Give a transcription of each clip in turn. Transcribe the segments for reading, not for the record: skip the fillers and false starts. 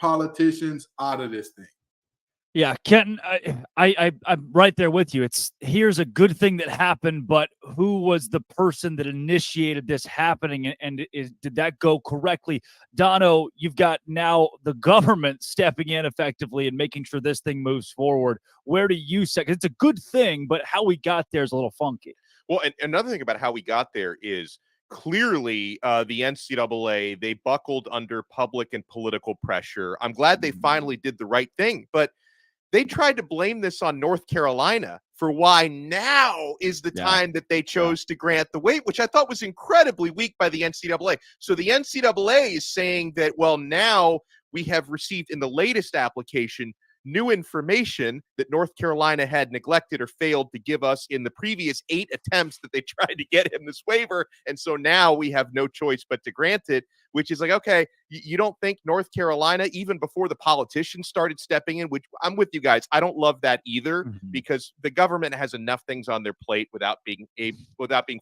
politicians out of this thing. Yeah, Kenton, I'm right there with you. Here's a good thing that happened, but who was the person that initiated this happening, and did that go correctly? Dono, you've got now the government stepping in effectively and making sure this thing moves forward. Where do you say? It's a good thing, but how we got there is a little funky. Well, and another thing about how we got there is clearly the NCAA, they buckled under public and political pressure. I'm glad they finally did the right thing, but they tried to blame this on North Carolina for why now is the time that they chose to grant the waiver, which I thought was incredibly weak by the NCAA. So the NCAA is saying that, well, now we have received in the latest application new information that North Carolina had neglected or failed to give us in the previous 8 attempts that they tried to get him this waiver. And so now we have no choice but to grant it, which is like, okay, you don't think North Carolina, even before the politicians started stepping in, which I'm with you guys, I don't love that either, because the government has enough things on their plate without being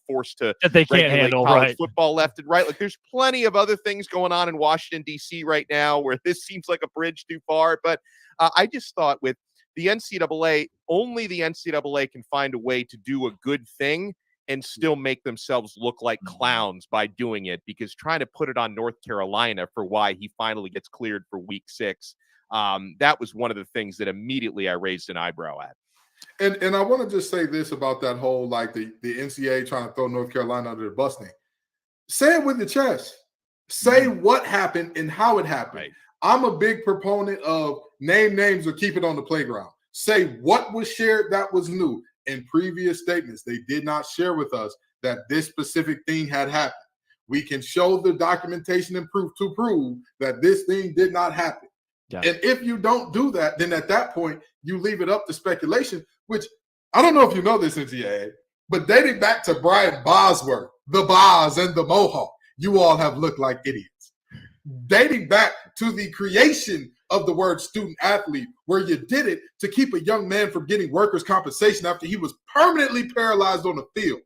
forced to that they can't handle college football left and right. Like there's plenty of other things going on in Washington, D.C. right now where this seems like a bridge too far. But I just thought with the NCAA, only the NCAA can find a way to do a good thing and still make themselves look like clowns by doing it, because trying to put it on North Carolina for why he finally gets cleared for week 6, that was one of the things that immediately I raised an eyebrow at. And I want to just say this about that whole, like the NCAA trying to throw North Carolina under the bus thing. Say it with your chest. Say what happened and how it happened. Right. I'm a big proponent of name names or keep it on the playground. Say what was shared that was new. In previous statements, they did not share with us that this specific thing had happened. We can show the documentation and proof to prove that this thing did not happen. Yeah. And if you don't do that, then at that point, you leave it up to speculation, which I don't know if you know this, NCAA, but dating back to Brian Bosworth, the Boz and the Mohawk, you all have looked like idiots. Dating back to the creation of the word student athlete, where you did it to keep a young man from getting workers' compensation after he was permanently paralyzed on the field.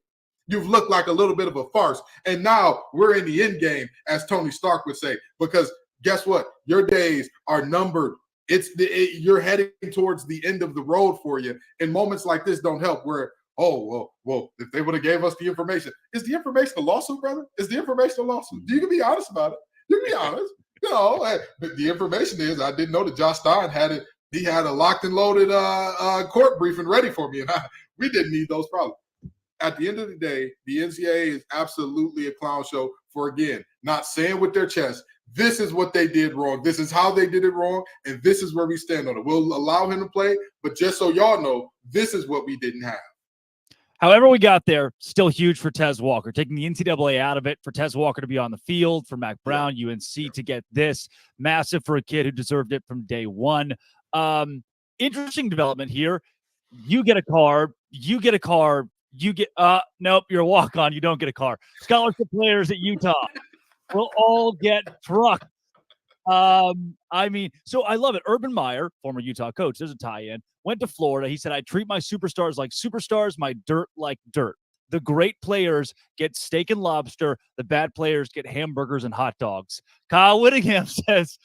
You've looked like a little bit of a farce. And now we're in the end game, as Tony Stark would say, because guess what? Your days are numbered. You're heading towards the end of the road for you. And moments like this don't help where, well, if they would have gave us the information. Is the information a lawsuit, brother? Is the information a lawsuit? You can be honest about it. You can be honest. But the information is, I didn't know that Josh Stein had it. He had a locked and loaded court briefing ready for me, and we didn't need those problems. At the end of the day, the NCAA is absolutely a clown show for, again, not saying with their chest, this is what they did wrong, this is how they did it wrong, and this is where we stand on it. We'll allow him to play, but just so y'all know, this is what we didn't have. However we got there, still huge for Tez Walker. Taking the NCAA out of it, for Tez Walker to be on the field, for Mac Brown, UNC to get this. Massive for a kid who deserved it from day one. Interesting development here. You get a car. Nope, you're a walk-on. You don't get a car. Scholarship players at Utah will all get trucked. So I love it. Urban Meyer, former Utah coach, there's a tie-in, went to Florida. He said, I treat my superstars like superstars, my dirt like dirt. The great players get steak and lobster. The bad players get hamburgers and hot dogs. Kyle Whittingham says,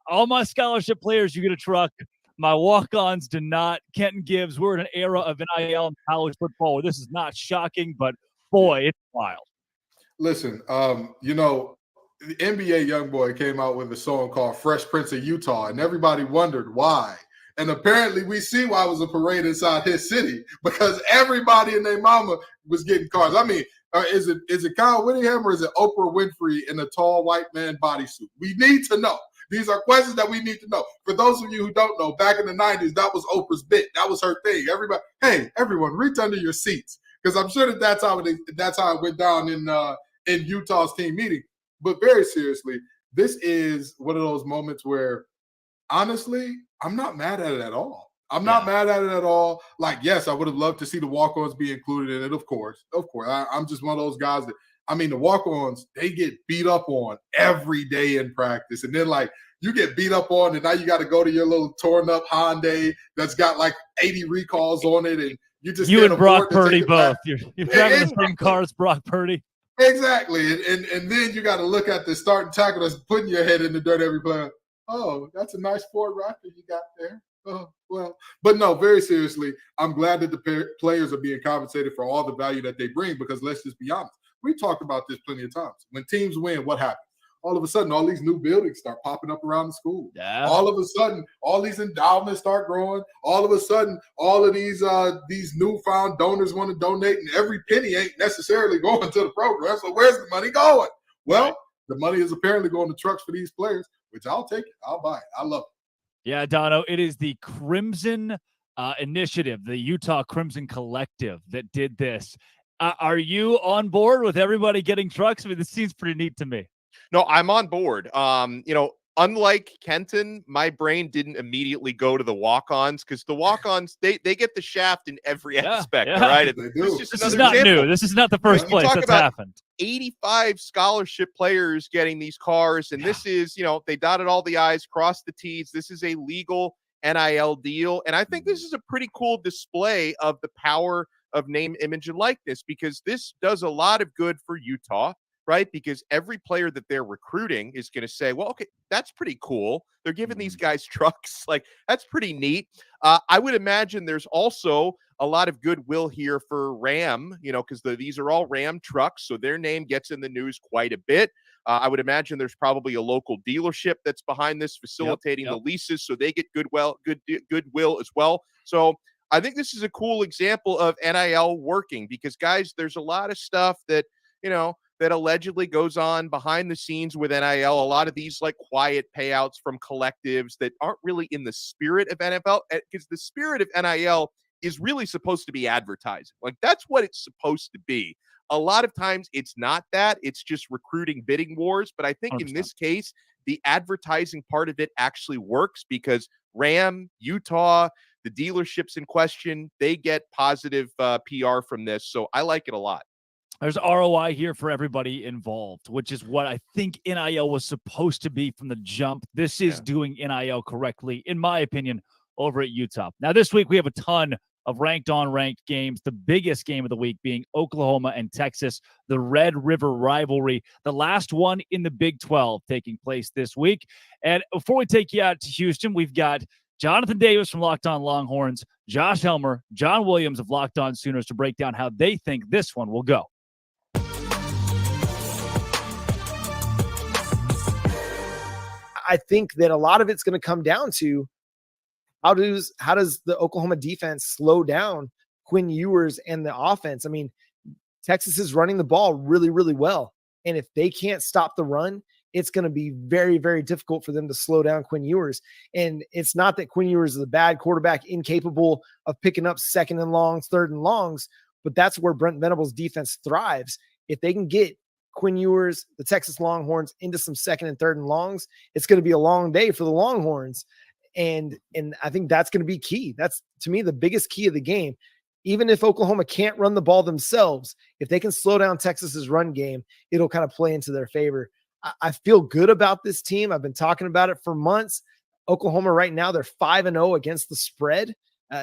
all my scholarship players, you get a truck. My walk-ons do not. Kenton Gibbs, we're in an era of NIL and college football where this is not shocking, but boy, it's wild. Listen, the NBA YoungBoy came out with a song called Fresh Prince of Utah, and everybody wondered why. And apparently we see why it was a parade inside his city, because everybody and their mama was getting cars. I mean, is it Kyle Whittingham or is it Oprah Winfrey in a tall white man bodysuit? We need to know. These are questions that we need to know. For those of you who don't know, back in the 90s, that was Oprah's bit. That was her thing. Everyone, reach under your seats, because I'm sure that's how it went down in Utah's team meeting. But very seriously, this is one of those moments where, honestly, I'm not mad at it at all. I'm not mad at it at all. Like, yes, I would have loved to see the walk-ons be included in it, of course. I'm just one of those guys that, the walk-ons, they get beat up on every day in practice. And then, you get beat up on, and now you got to go to your little torn-up Hyundai that's got, 80 recalls on it, and you and Brock Purdy both. You're driving the same car as Brock Purdy. Exactly. And then you got to look at the starting tackle that's putting your head in the dirt every play. Oh, that's a nice Ford Raptor you got there. Oh, well, but no, very seriously, I'm glad that the players are being compensated for all the value that they bring, because let's just be honest. We talked about this plenty of times. When teams win, what happens? All of a sudden, all these new buildings start popping up around the school. Yeah. All of a sudden, all these endowments start growing. All of a sudden, all of these newfound donors want to donate, and every penny ain't necessarily going to the program. So where's the money going? Well, Right. the money is apparently going to trucks for these players, which I'll take it. I'll buy it. I love it. Yeah, Dono, it is the Crimson Initiative, the Utah Crimson Collective that did this. Are you on board with everybody getting trucks? I mean, this seems pretty neat to me. No, I'm on board. Unlike Kenton, my brain didn't immediately go to the walk-ons, because the walk-ons, they get the shaft in every aspect, yeah. right? They do. This is not new. This is not the first place that's happened. 85 scholarship players getting these cars, and this is, they dotted all the I's, crossed the T's. This is a legal NIL deal, and I think this is a pretty cool display of the power of name, image, and likeness, because this does a lot of good for Utah, right? Because every player that they're recruiting is going to say, well, okay, that's pretty cool. They're giving these guys trucks. Like, that's pretty neat. I would imagine there's also a lot of goodwill here for Ram, because these are all Ram trucks, so their name gets in the news quite a bit. I would imagine there's probably a local dealership that's behind this, facilitating the leases, so they get goodwill as well. So I think this is a cool example of NIL working, because, guys, there's a lot of stuff that, that allegedly goes on behind the scenes with NIL. A lot of these like quiet payouts from collectives that aren't really in the spirit of NFL, because the spirit of NIL is really supposed to be advertising. Like, that's what it's supposed to be. A lot of times it's not that. It's just recruiting bidding wars. But I think 100%. In this case, the advertising part of it actually works, because Ram, Utah, the dealerships in question, they get positive PR from this. So I like it a lot. There's ROI here for everybody involved, which is what I think NIL was supposed to be from the jump. This is doing NIL correctly, in my opinion, over at Utah. Now, this week we have a ton of ranked on ranked games, the biggest game of the week being Oklahoma and Texas, the Red River rivalry, the last one in the Big 12 taking place this week. And before we take you out to Houston, we've got Jonathan Davis from Locked On Longhorns, Josh Helmer, John Williams of Locked On Sooners to break down how they think this one will go. I think that a lot of it's going to come down to how does the Oklahoma defense slow down Quinn Ewers and the offense. I mean, Texas is running the ball really, really well. And if they can't stop the run, it's going to be very, very difficult for them to slow down Quinn Ewers. And it's not that Quinn Ewers is a bad quarterback, incapable of picking up second and longs, third and longs, but that's where Brent Venables' defense thrives. If they can get Quinn Ewers, the Texas Longhorns, into some second and third and longs, it's going to be a long day for the Longhorns. And I think that's going to be key. That's, to me, the biggest key of the game. Even if Oklahoma can't run the ball themselves, if they can slow down Texas's run game, it'll kind of play into their favor. I feel good about this team. I've been talking about it for months. Oklahoma right now, they're 5-0 against the spread.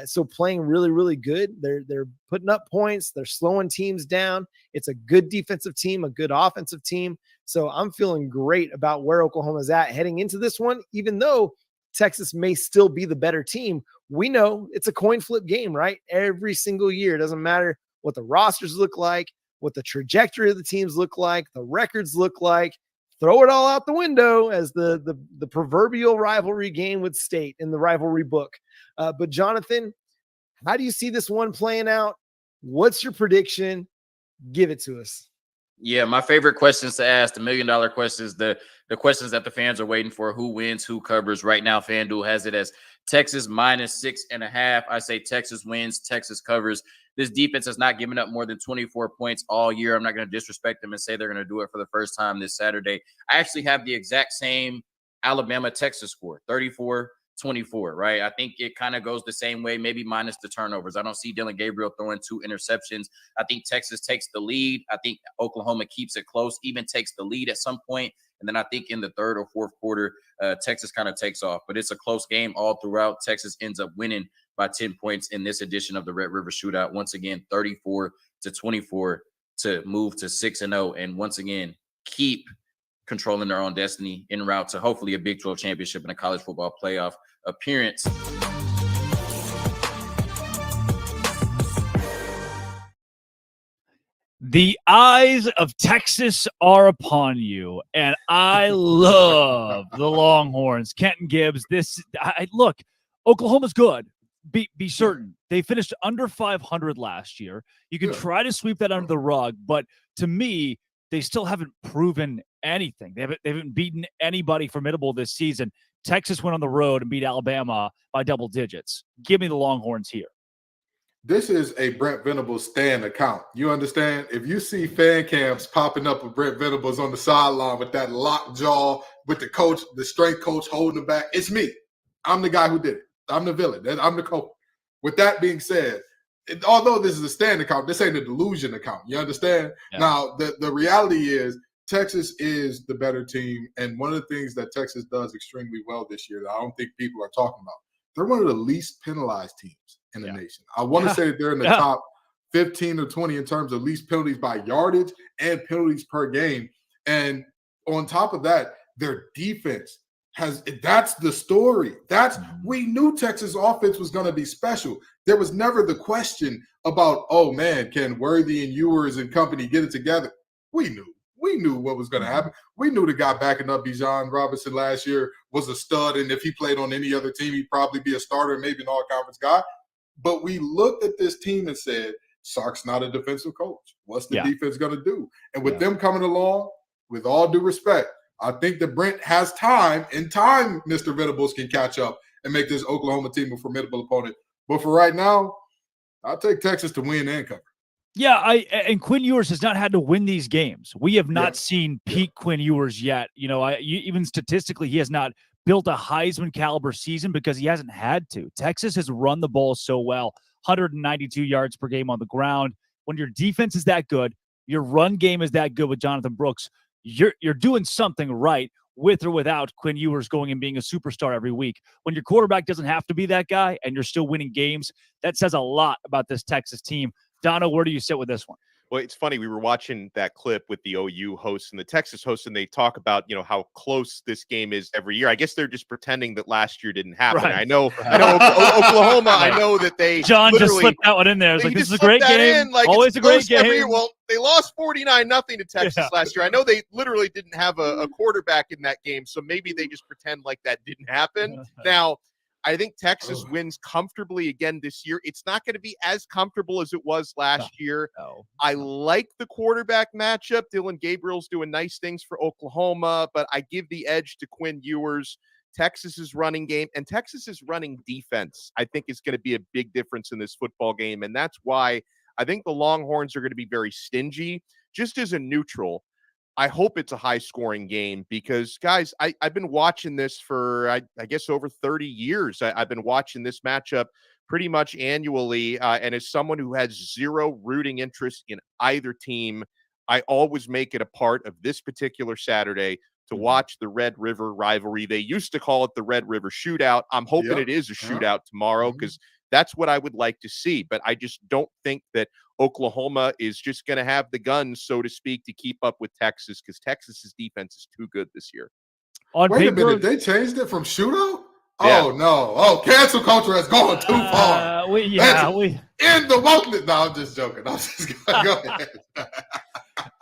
So playing really, really good. They're putting up points. They're slowing teams down. It's a good defensive team, a good offensive team. So I'm feeling great about where Oklahoma's at heading into this one, even though Texas may still be the better team. We know it's a coin flip game, right? Every single year. It doesn't matter what the rosters look like, what the trajectory of the teams look like, the records look like. Throw it all out the window, as the proverbial rivalry game would state in the rivalry book. But Jonathan, how do you see this one playing out? What's your prediction? Give it to us. Yeah, my favorite questions to ask, the $1 million questions, the questions that the fans are waiting for: who wins, who covers. Right now, FanDuel has it as Texas -6.5. I say Texas wins, Texas covers. This defense has not given up more than 24 points all year. I'm not going to disrespect them and say they're going to do it for the first time this Saturday. I actually have the exact same Alabama-Texas score, 34-24, right? I think it kind of goes the same way, maybe minus the turnovers. I don't see Dylan Gabriel throwing 2 interceptions. I think Texas takes the lead. I think Oklahoma keeps it close, even takes the lead at some point. And then I think in the third or fourth quarter, Texas kind of takes off. But it's a close game all throughout. Texas ends up winning by 10 points in this edition of the Red River Shootout. Once again, 34-24 to move to 6-0. And once again, keep controlling their own destiny en route to hopefully a Big 12 championship and a college football playoff appearance. The eyes of Texas are upon you, and I love the Longhorns. Kenton Gibbs, look, Oklahoma's good. Be certain. They finished under 500 last year. You can try to sweep that under the rug, but to me, they still haven't proven anything. They haven't beaten anybody formidable this season. Texas went on the road and beat Alabama by double digits. Give me the Longhorns here. This is a Brent Venables stan account. You understand? If you see fan cams popping up of Brent Venables on the sideline with that locked jaw, with the coach, the strength coach holding him back, it's me. I'm the guy who did it. I'm the villain. I'm the coach. With that being said, although this is a stand account, this ain't a delusion account. You understand? Yeah. Now, the reality is Texas is the better team. And one of the things that Texas does extremely well this year that I don't think people are talking about, they're one of the least penalized teams in the nation. I want to say that they're in the top 15 or 20 in terms of least penalties by yardage and penalties per game. And on top of that, their defense that's the story. We knew Texas offense was going to be special. There was never the question about, oh man, can Worthy and Ewers and company get it together? We knew what was going to happen. We knew the guy backing up Bijan Robinson last year was a stud, and if he played on any other team, he'd probably be a starter, maybe an all-conference guy. But we looked at this team and said, Sark's not a defensive coach. What's the defense going to do? And with them coming along, with all due respect, I think that Brent has time. In time, Mr. Venables can catch up and make this Oklahoma team a formidable opponent. But for right now, I'll take Texas to win and cover. Yeah, and Quinn Ewers has not had to win these games. We have not seen peak Quinn Ewers yet. Even statistically, he has not built a Heisman caliber season because he hasn't had to. Texas has run the ball so well, 192 yards per game on the ground. When your defense is that good, your run game is that good with Jonathan Brooks, you're doing something right with or without Quinn Ewers going and being a superstar every week. When your quarterback doesn't have to be that guy and you're still winning games, that says a lot about this Texas team. Donna, where do you sit with this one? Well, it's funny. We were watching that clip with the OU hosts and the Texas hosts, and they talk about, how close this game is every year. I guess they're just pretending that last year didn't happen. Right. I know Oklahoma. I know that John just slipped that one in there. It's like, this is a great game. Always a great game. Well, they lost 49-0 to Texas last year. I know they literally didn't have a quarterback in that game, so maybe they just pretend like that didn't happen. Now, I think Texas wins comfortably again this year. It's not going to be as comfortable as it was last year. No. I like the quarterback matchup. Dylan Gabriel's doing nice things for Oklahoma, but I give the edge to Quinn Ewers. Texas's running game and Texas's running defense, I think, is going to be a big difference in this football game. And that's why I think the Longhorns are going to be very stingy. Just as a neutral, I hope it's a high-scoring game because, guys, I've been watching this for, I guess, over 30 years. I've been watching this matchup pretty much annually, and as someone who has zero rooting interest in either team, I always make it a part of this particular Saturday to watch the Red River rivalry. They used to call it the Red River Shootout. I'm hoping it is a shootout tomorrow because that's what I would like to see. But I just don't think that Oklahoma is just going to have the guns, so to speak, to keep up with Texas because Texas's defense is too good this year. Wait a minute. They changed it from shootout? Yeah. Oh, no. Oh, cancel culture has gone too far. In the moment. No, I'm just joking. I'm just go ahead.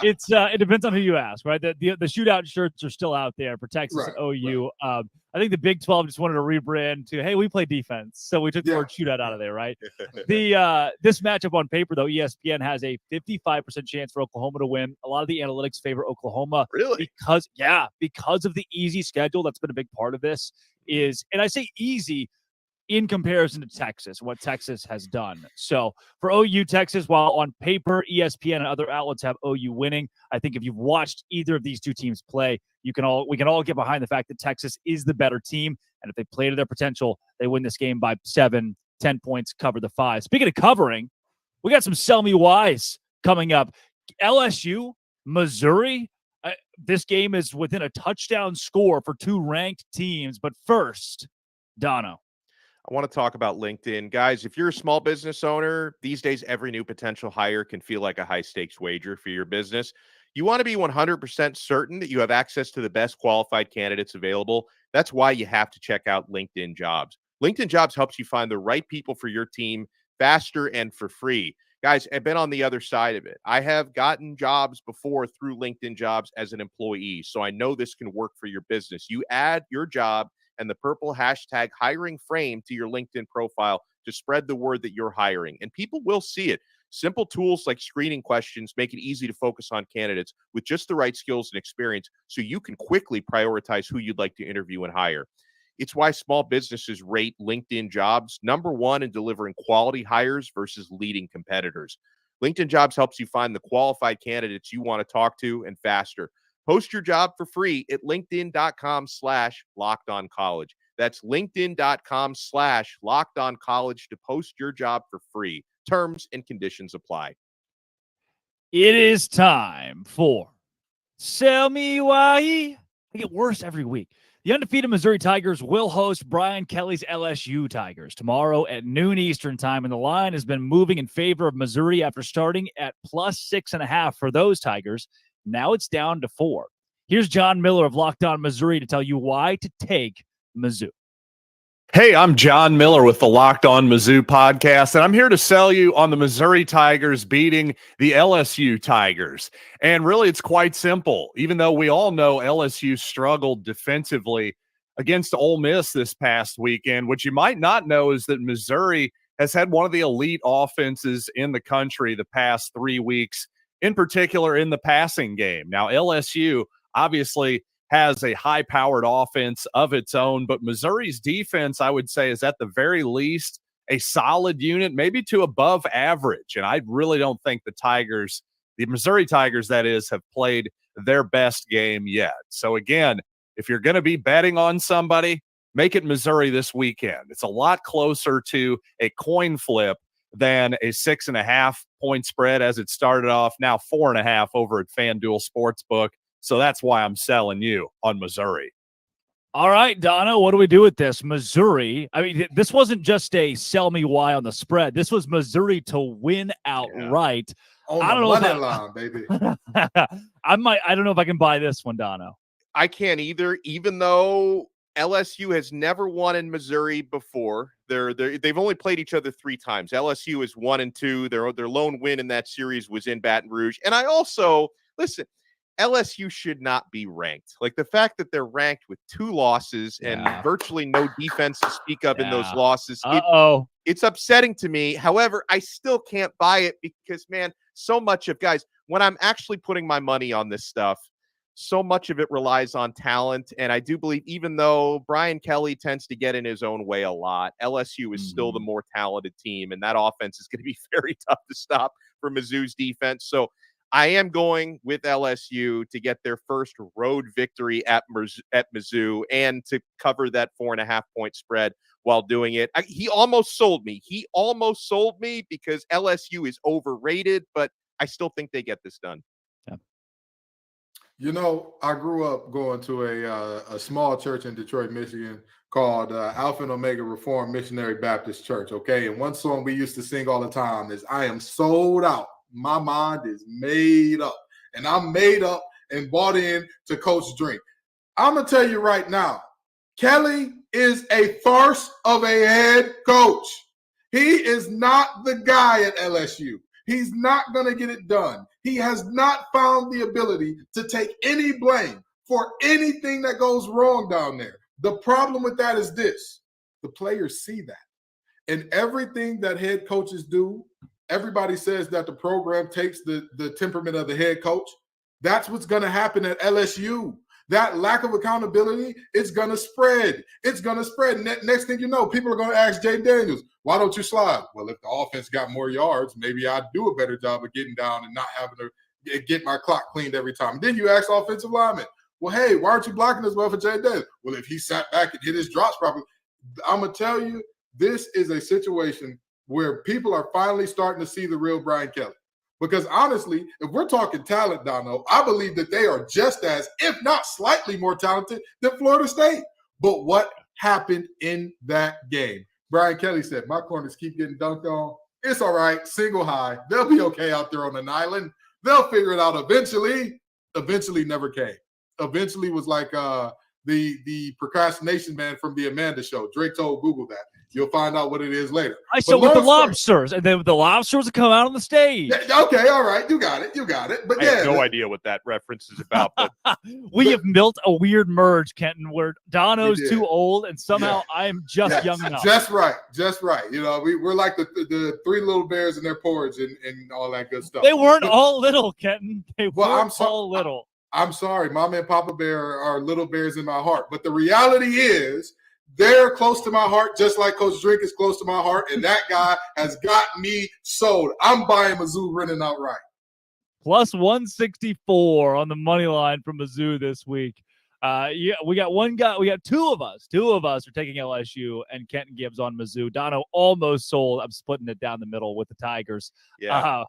It depends on who you ask, right? The shootout shirts are still out there for Texas and OU. Right. I think the Big 12 just wanted to rebrand to, hey, we play defense. So we took the word shootout out of there, right? This matchup on paper, though, ESPN has a 55% chance for Oklahoma to win. A lot of the analytics favor Oklahoma. Really? Because of the easy schedule. That's been a big part of this and I say easy in comparison to Texas, what Texas has done. So for OU, Texas, while on paper, ESPN and other outlets have OU winning, I think if you've watched either of these two teams play, we can all get behind the fact that Texas is the better team. And if they play to their potential, they win this game by 7, 10 points, cover the 5. Speaking of covering, we got some Sell Me Whys coming up. LSU, Missouri. This game is within a touchdown score for two ranked teams. But first, Dono. I want to talk about LinkedIn. Guys, if you're a small business owner, these days every new potential hire can feel like a high-stakes wager for your business. You want to be 100% certain that you have access to the best qualified candidates available. That's why you have to check out LinkedIn Jobs. LinkedIn Jobs helps you find the right people for your team faster and for free. Guys, I've been on the other side of it. I have gotten jobs before through LinkedIn Jobs as an employee, so I know this can work for your business. You add your job and the purple hashtag hiring frame to your LinkedIn profile to spread the word that you're hiring, and people will see it. Simple tools like screening questions make it easy to focus on candidates with just the right skills and experience so you can quickly prioritize who you'd like to interview and hire. It's why small businesses rate LinkedIn Jobs #1 in delivering quality hires versus leading competitors. LinkedIn Jobs helps you find the qualified candidates you want to talk to and faster. Post your job for free at linkedin.com/lockedoncollege. That's linkedin.com/lockedoncollege to post your job for free. Terms and conditions apply. It is time for Sell Me Why. They get worse every week. The undefeated Missouri Tigers will host Brian Kelly's LSU Tigers tomorrow at noon Eastern time, and the line has been moving in favor of Missouri after starting at +6.5 for those Tigers. Now it's down to 4. Here's John Miller of Locked On Missouri to tell you why to take Mizzou. Hey, I'm John Miller with the Locked On Mizzou podcast, and I'm here to sell you on the Missouri Tigers beating the LSU Tigers. And really, it's quite simple. Even though we all know LSU struggled defensively against Ole Miss this past weekend, what you might not know is that Missouri has had one of the elite offenses in the country the past 3 weeks, in particular in the passing game. Now, LSU obviously has a high-powered offense of its own, but Missouri's defense, I would say, is at the very least a solid unit, maybe to above average. And I really don't think the Missouri Tigers, that is, have played their best game yet. So again, if you're going to be betting on somebody, make it Missouri this weekend. It's a lot closer to a coin flip than a 6.5 point spread as it started off, now 4.5 over at FanDuel Sportsbook. So that's why I'm selling you on Missouri. All right, Donna, what do we do with this? Missouri, I mean, this wasn't just a sell me why on the spread. This was Missouri to win outright. On I don't the know money line, baby. I don't know if I can buy this one, Donna. I can't either, even though LSU has never won in Missouri before. They've only played each other 3 times. LSU is 1-2. Their lone win in that series was in Baton Rouge. And I also, listen, LSU should not be ranked. Like the fact that they're ranked with 2 losses and virtually no defense to speak of in those losses. It's upsetting to me. However, I still can't buy it because, man, so much of guys, when I'm actually putting my money on this stuff, so much of it relies on talent. And I do believe, even though Brian Kelly tends to get in his own way a lot, LSU is still the more talented team. And that offense is going to be very tough to stop for Mizzou's defense. So I am going with LSU to get their first road victory at Mizzou and to cover that 4.5 point spread while doing it. He almost sold me. Because LSU is overrated, but I still think they get this done. Yeah. You know, I grew up going to a small church in Detroit, Michigan called Alpha and Omega Reformed Missionary Baptist Church, okay? And one song we used to sing all the time is, I am sold out. My mind is made up, and I'm made up and bought in to Coach Drink. I'm going to tell you right now, Kelly is a farce of a head coach. He is not the guy at LSU. He's not going to get it done. He has not found the ability to take any blame for anything that goes wrong down there. The problem with that is this. The players see that. And everything that head coaches do, everybody says that the program takes the temperament of the head coach. That's what's going to happen at LSU. That lack of accountability, it's going to spread. It's going to spread. Next thing you know, people are going to ask Jay Daniels, why don't you slide? Well, if the offense got more yards, maybe I'd do a better job of getting down and not having to get my clock cleaned every time. And then you ask offensive linemen, well, hey, why aren't you blocking as well for Jay Daniels? Well, if he sat back and hit his drops properly, I'm going to tell you, this is a situation where people are finally starting to see the real Brian Kelly. Because honestly, if we're talking talent, Dono, I believe that they are just as, if not slightly more talented than Florida State. But what happened in that game? Brian Kelly said, my corners keep getting dunked on. It's all right. Single high. They'll be okay out there on an island. They'll figure it out eventually. Eventually never came. Eventually was like the procrastination man from the Amanda Show. Drake told Google that. You'll find out what it is later. I saw with the lobsters, and then the lobsters would come out on the stage. Yeah, okay, all right, you got it. But I have no idea what that reference is about. But we have built a weird merge, Kenton, where Dono's too old, and somehow I'm just young enough. Just right. You know, we're like the three little bears in their porridge and all that good stuff. They weren't all little, Kenton. They weren't all little. I'm sorry, Mama and Papa Bear are little bears in my heart, but the reality is, they're close to my heart, just like Coach Drink is close to my heart, and that guy has got me sold. I'm buying Mizzou running outright. Plus 164 on the money line from Mizzou this week. We got one guy. We got two of us. Two of us are taking LSU, and Kenton Gibbs on Mizzou. Dono almost sold. I'm splitting it down the middle with the Tigers. yeah.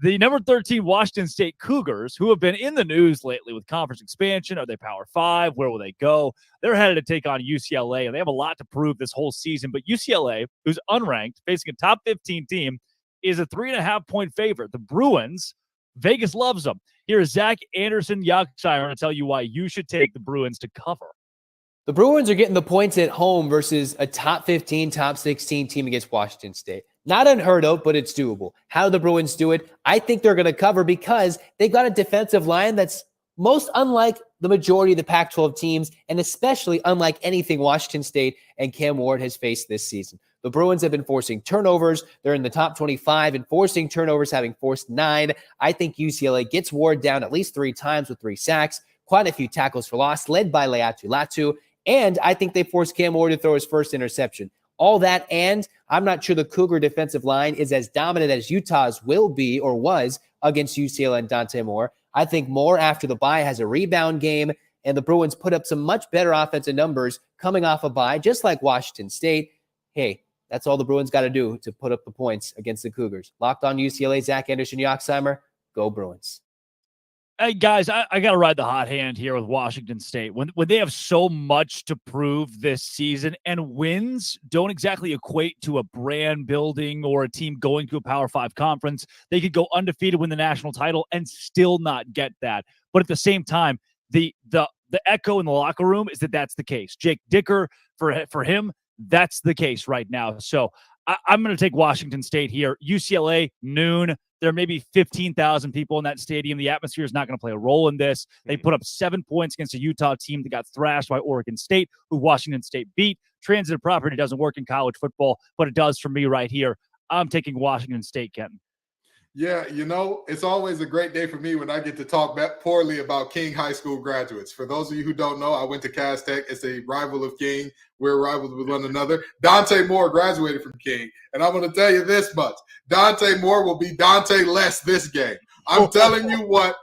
The number 13 Washington State Cougars, who have been in the news lately with conference expansion. Are they Power 5? Where will they go? They're headed to take on UCLA, and they have a lot to prove this whole season. But UCLA, who's unranked, facing a top 15 team, is a 3.5-point favorite. The Bruins, Vegas loves them. Here is Zach Anderson Yoxsimer to tell you why you should take the Bruins to cover. The Bruins are getting the points at home versus a top 15, top 16 team against Washington State. Not unheard of, but it's doable. How do the Bruins do it? I think they're going to cover because they've got a defensive line that's most unlike the majority of the Pac-12 teams, and especially unlike anything Washington State and Cam Ward has faced this season. The Bruins have been forcing turnovers. They're in the top 25 in forcing turnovers, having forced 9. I think UCLA gets Ward down at least 3 times with 3 sacks, quite a few tackles for loss, led by Leatu Latu, and I think they forced Cam Ward to throw his first interception. All that, and I'm not sure the Cougar defensive line is as dominant as Utah's will be or was against UCLA and Dante Moore. I think Moore, after the bye, has a rebound game, and the Bruins put up some much better offensive numbers coming off a bye, just like Washington State. Hey, that's all the Bruins got to do to put up the points against the Cougars. Locked on UCLA, Zach Anderson, Yoxsimer. Go Bruins. Hey, guys, I got to ride the hot hand here with Washington State. When they have so much to prove this season, and wins don't exactly equate to a brand building or a team going to a Power 5 conference. They could go undefeated, win the national title, and still not get that. But at the same time, the echo in the locker room is that that's the case. Jake Dicker, for him, that's the case right now. So I'm going to take Washington State here. UCLA, noon. There may be 15,000 people in that stadium. The atmosphere is not going to play a role in this. They put up 7 points against a Utah team that got thrashed by Oregon State, who Washington State beat. Transitive property doesn't work in college football, but it does for me right here. I'm taking Washington State, Kenton. Yeah, you know, it's always a great day for me when I get to talk poorly about King High School graduates. For those of you who don't know, I went to Cass Tech. It's a rival of King. We're rivals with one another. Dante Moore graduated from King. And I'm going to tell you this much. Dante Moore will be Dante less this game. I'm telling you what,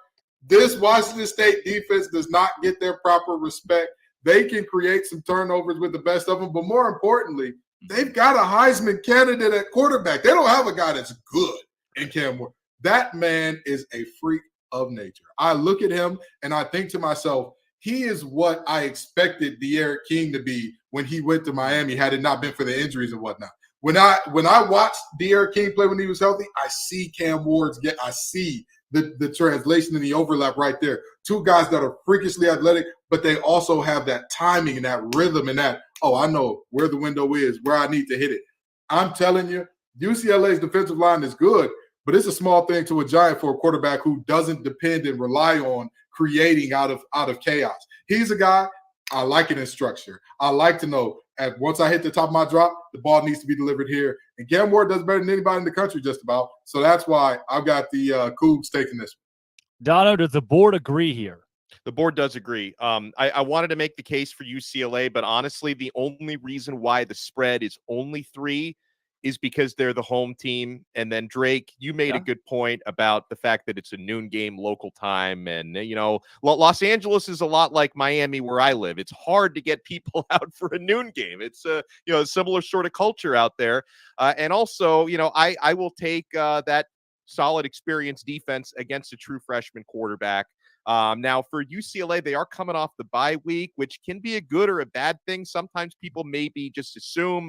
this Washington State defense does not get their proper respect. They can create some turnovers with the best of them. But more importantly, they've got a Heisman candidate at quarterback. They don't have a guy that's good. And Cam Ward, that man is a freak of nature. I look at him and I think to myself, he is what I expected De'Aaron King to be when he went to Miami, had it not been for the injuries and whatnot. When I watched De'Aaron King play when he was healthy, I see Cam Ward's I see the translation and the overlap right there. Two guys that are freakishly athletic, but they also have that timing and that rhythm and that, I know where the window is, where I need to hit it. I'm telling you, UCLA's defensive line is good, but it's a small thing to a giant for a quarterback who doesn't depend and rely on creating out of chaos. He's a guy, I like it in structure. I like to know once I hit the top of my drop, the ball needs to be delivered here. And Cam Ward does better than anybody in the country just about. So that's why I've got the Cougs taking this one. Dono, does the board agree here? The board does agree. I wanted to make the case for UCLA, but honestly, the only reason why the spread is only 3 is because they're the home team. And then Drake, you made a good point about the fact that it's a noon game local time. And, Los Angeles is a lot like Miami where I live. It's hard to get people out for a noon game. It's a similar sort of culture out there. And also, I will take that solid experienced defense against a true freshman quarterback. Now for UCLA, they are coming off the bye week, which can be a good or a bad thing. Sometimes people maybe just assume,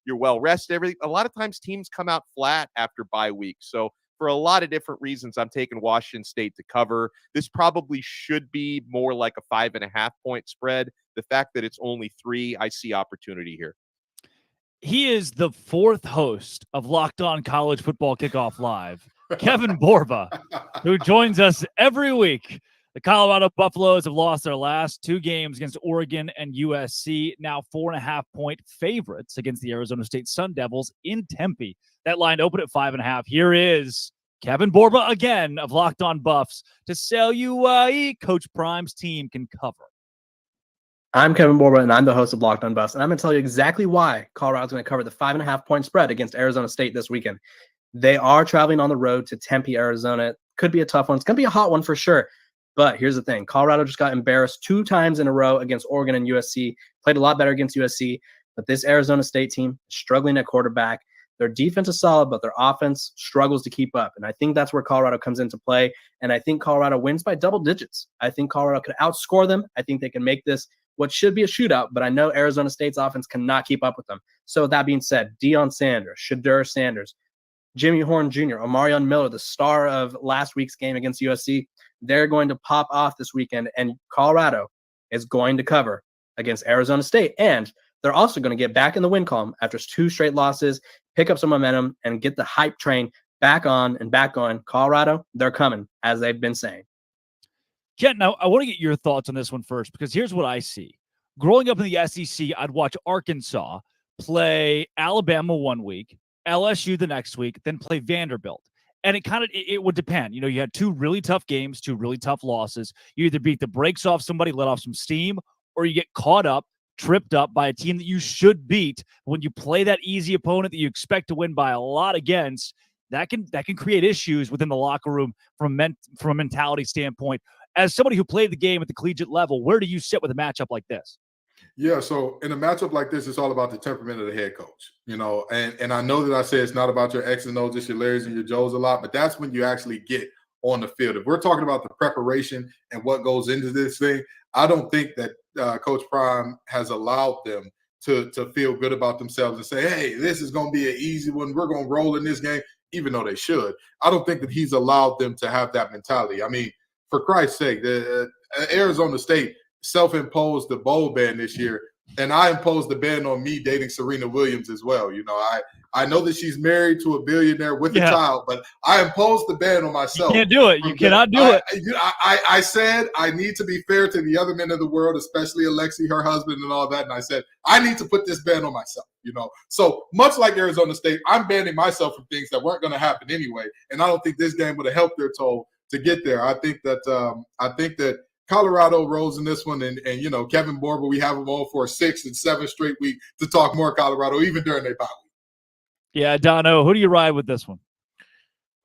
you're well rested. A lot of times teams come out flat after bye week. So for a lot of different reasons, I'm taking Washington State to cover. This probably should be more like a 5.5-point spread. The fact that it's only 3, I see opportunity here. He is the 4th host of Locked On College Football Kickoff Live, Kevin Borba, who joins us every week. The Colorado Buffaloes have lost their last 2 games against Oregon and USC, now 4.5-point favorites against the Arizona State Sun Devils in Tempe. That line opened at 5.5. Here is Kevin Borba again of Locked On Buffs to sell you why Coach Prime's team can cover. I'm Kevin Borba, and I'm the host of Locked On Buffs, and I'm going to tell you exactly why Colorado's going to cover the 5.5-point spread against Arizona State this weekend. They are traveling on the road to Tempe, Arizona. Could be a tough one. It's going to be a hot one for sure. But here's the thing. Colorado just got embarrassed 2 times in a row against Oregon and USC. Played a lot better against USC. But this Arizona State team is struggling at quarterback. Their defense is solid, but their offense struggles to keep up. And I think that's where Colorado comes into play. And I think Colorado wins by double digits. I think Colorado could outscore them. I think they can make this what should be a shootout, but I know Arizona State's offense cannot keep up with them. So with that being said, Deion Sanders, Shadur Sanders, Jimmy Horn Jr., Omarion Miller, the star of last week's game against USC, they're going to pop off this weekend, and Colorado is going to cover against Arizona State. And they're also going to get back in the win column after 2 straight losses, pick up some momentum, and get the hype train back on and back going. Colorado, they're coming, as they've been saying. Kent, now I want to get your thoughts on this one first, because here's what I see. Growing up in the SEC, I'd watch Arkansas play Alabama one week, LSU the next week, then play Vanderbilt. And it would depend. You had 2 really tough games, 2 really tough losses. You either beat the brakes off somebody, let off some steam, or you get caught up, tripped up by a team that you should beat. When you play that easy opponent that you expect to win by a lot against, that can create issues within the locker room from a mentality standpoint. As somebody who played the game at the collegiate level, where do you sit with a matchup like this? Yeah, so in a matchup like this, it's all about the temperament of the head coach, and I know that I say it's not about your X's and O's, it's your Larry's and your Joe's a lot, but that's when you actually get on the field. If we're talking about the preparation and what goes into this thing, I don't think that Coach Prime has allowed them to feel good about themselves and say, hey, this is going to be an easy one. We're going to roll in this game, even though they should. I don't think that he's allowed them to have that mentality. I mean, for Christ's sake, Arizona State self-imposed the bowl ban this year, and I imposed the ban on me dating Serena Williams as well. I know that she's married to a billionaire with a child, but I imposed the ban on myself. You can't do it. You cannot do it. I said I need to be fair to the other men of the world, especially Alexi, her husband, and all that. And I said, I need to put this ban on myself, So much like Arizona State, I'm banning myself from things that weren't going to happen anyway. And I don't think this game would have helped their toll to get there. I think that Colorado rolls in this one, and Kevin Borba, we have him on for a 6th and 7th straight week to talk more Colorado, even during their bye week. Yeah, Dono, who do you ride with this one?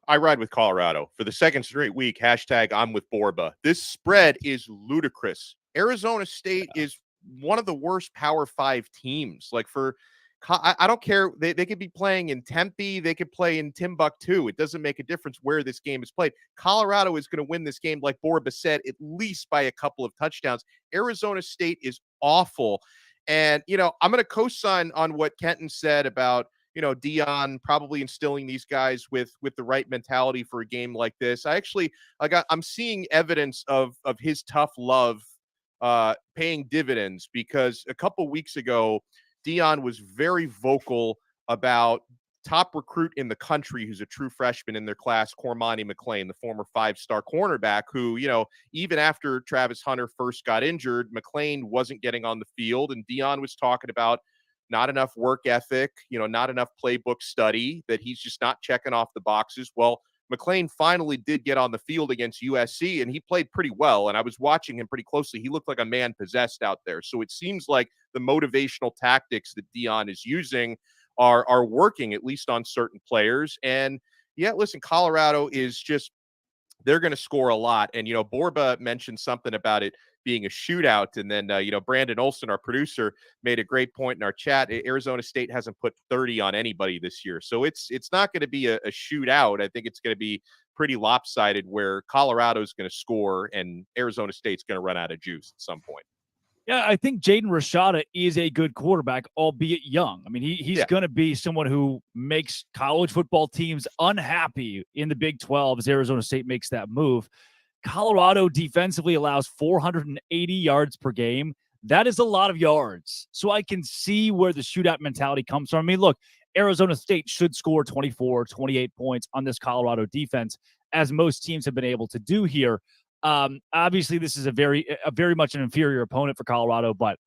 I ride with Colorado for the 2nd straight week. # I'm with Borba. This spread is ludicrous. Arizona State is one of the worst Power 5 teams. I don't care. They could be playing in Tempe. They could play in Timbuktu. It doesn't make a difference where this game is played. Colorado is going to win this game, like Borba said, at least by a couple of touchdowns. Arizona State is awful. And, I'm going to co-sign on what Kenton said about, Deion probably instilling these guys with the right mentality for a game like this. I'm seeing evidence of his tough love paying dividends, because a couple weeks ago, Deion was very vocal about top recruit in the country who's a true freshman in their class, Cormani McClain, the former 5-star cornerback who, even after Travis Hunter first got injured, McClain wasn't getting on the field. And Deion was talking about not enough work ethic, not enough playbook study, that he's just not checking off the boxes. Well, McClain finally did get on the field against USC, and he played pretty well. And I was watching him pretty closely. He looked like a man possessed out there. So it seems like the motivational tactics that Deion is using are working, at least on certain players. And yeah, listen, Colorado is just, they're going to score a lot. And, Borba mentioned something about it being a shootout. And then, Brandon Olson, our producer, made a great point in our chat. Arizona State hasn't put 30 on anybody this year. So it's not going to be a shootout. I think it's going to be pretty lopsided, where Colorado is going to score and Arizona State's going to run out of juice at some point. Yeah, I think Jaden Rashada is a good quarterback, albeit young. I mean, he's going to be someone who makes college football teams unhappy in the Big 12 as Arizona State makes that move. Colorado defensively allows 480 yards per game. That is a lot of yards. So I can see where the shootout mentality comes from. I mean, look, Arizona State should score 24, 28 points on this Colorado defense, as most teams have been able to do here. Obviously, this is a very much an inferior opponent for Colorado, but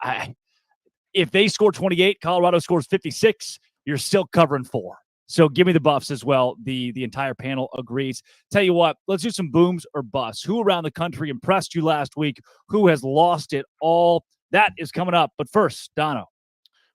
if they score 28, Colorado scores 56, you're still covering 4. So give me the Buffs as well. The entire panel agrees. Tell you what, let's do some booms or busts. Who around the country impressed you last week? Who has lost it all? That is coming up. But first, Dono.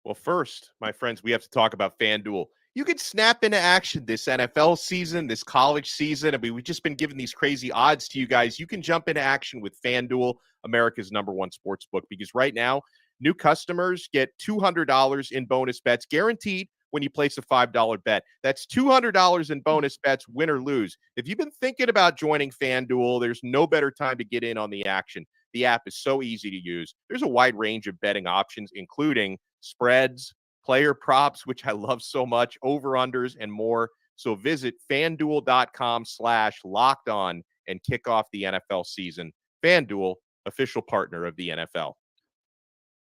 Well, first, my friends, we have to talk about FanDuel. You can snap into action this NFL season, this college season. I mean, we've just been giving these crazy odds to you guys. You can jump into action with FanDuel, America's #1 sports book, because right now, new customers get $200 in bonus bets guaranteed when you place a $5 bet. That's $200 in bonus bets, win or lose. If you've been thinking about joining FanDuel, there's no better time to get in on the action. The app is so easy to use. There's a wide range of betting options, including spreads, player props, which I love so much, over-unders, and more. So visit FanDuel.com/lockedon and kick off the NFL season. FanDuel, official partner of the NFL.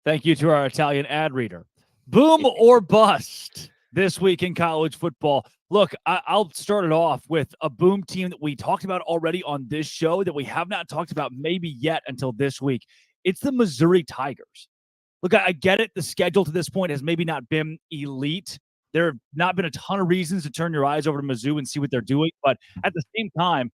Thank you to our Italian ad reader. Boom or bust this week in college football. Look, I'll start it off with a boom team that we talked about already on this show that we have not talked about maybe yet until this week. It's the Missouri Tigers. Look, I get it. The schedule to this point has maybe not been elite. There have not been a ton of reasons to turn your eyes over to Mizzou and see what they're doing. But at the same time,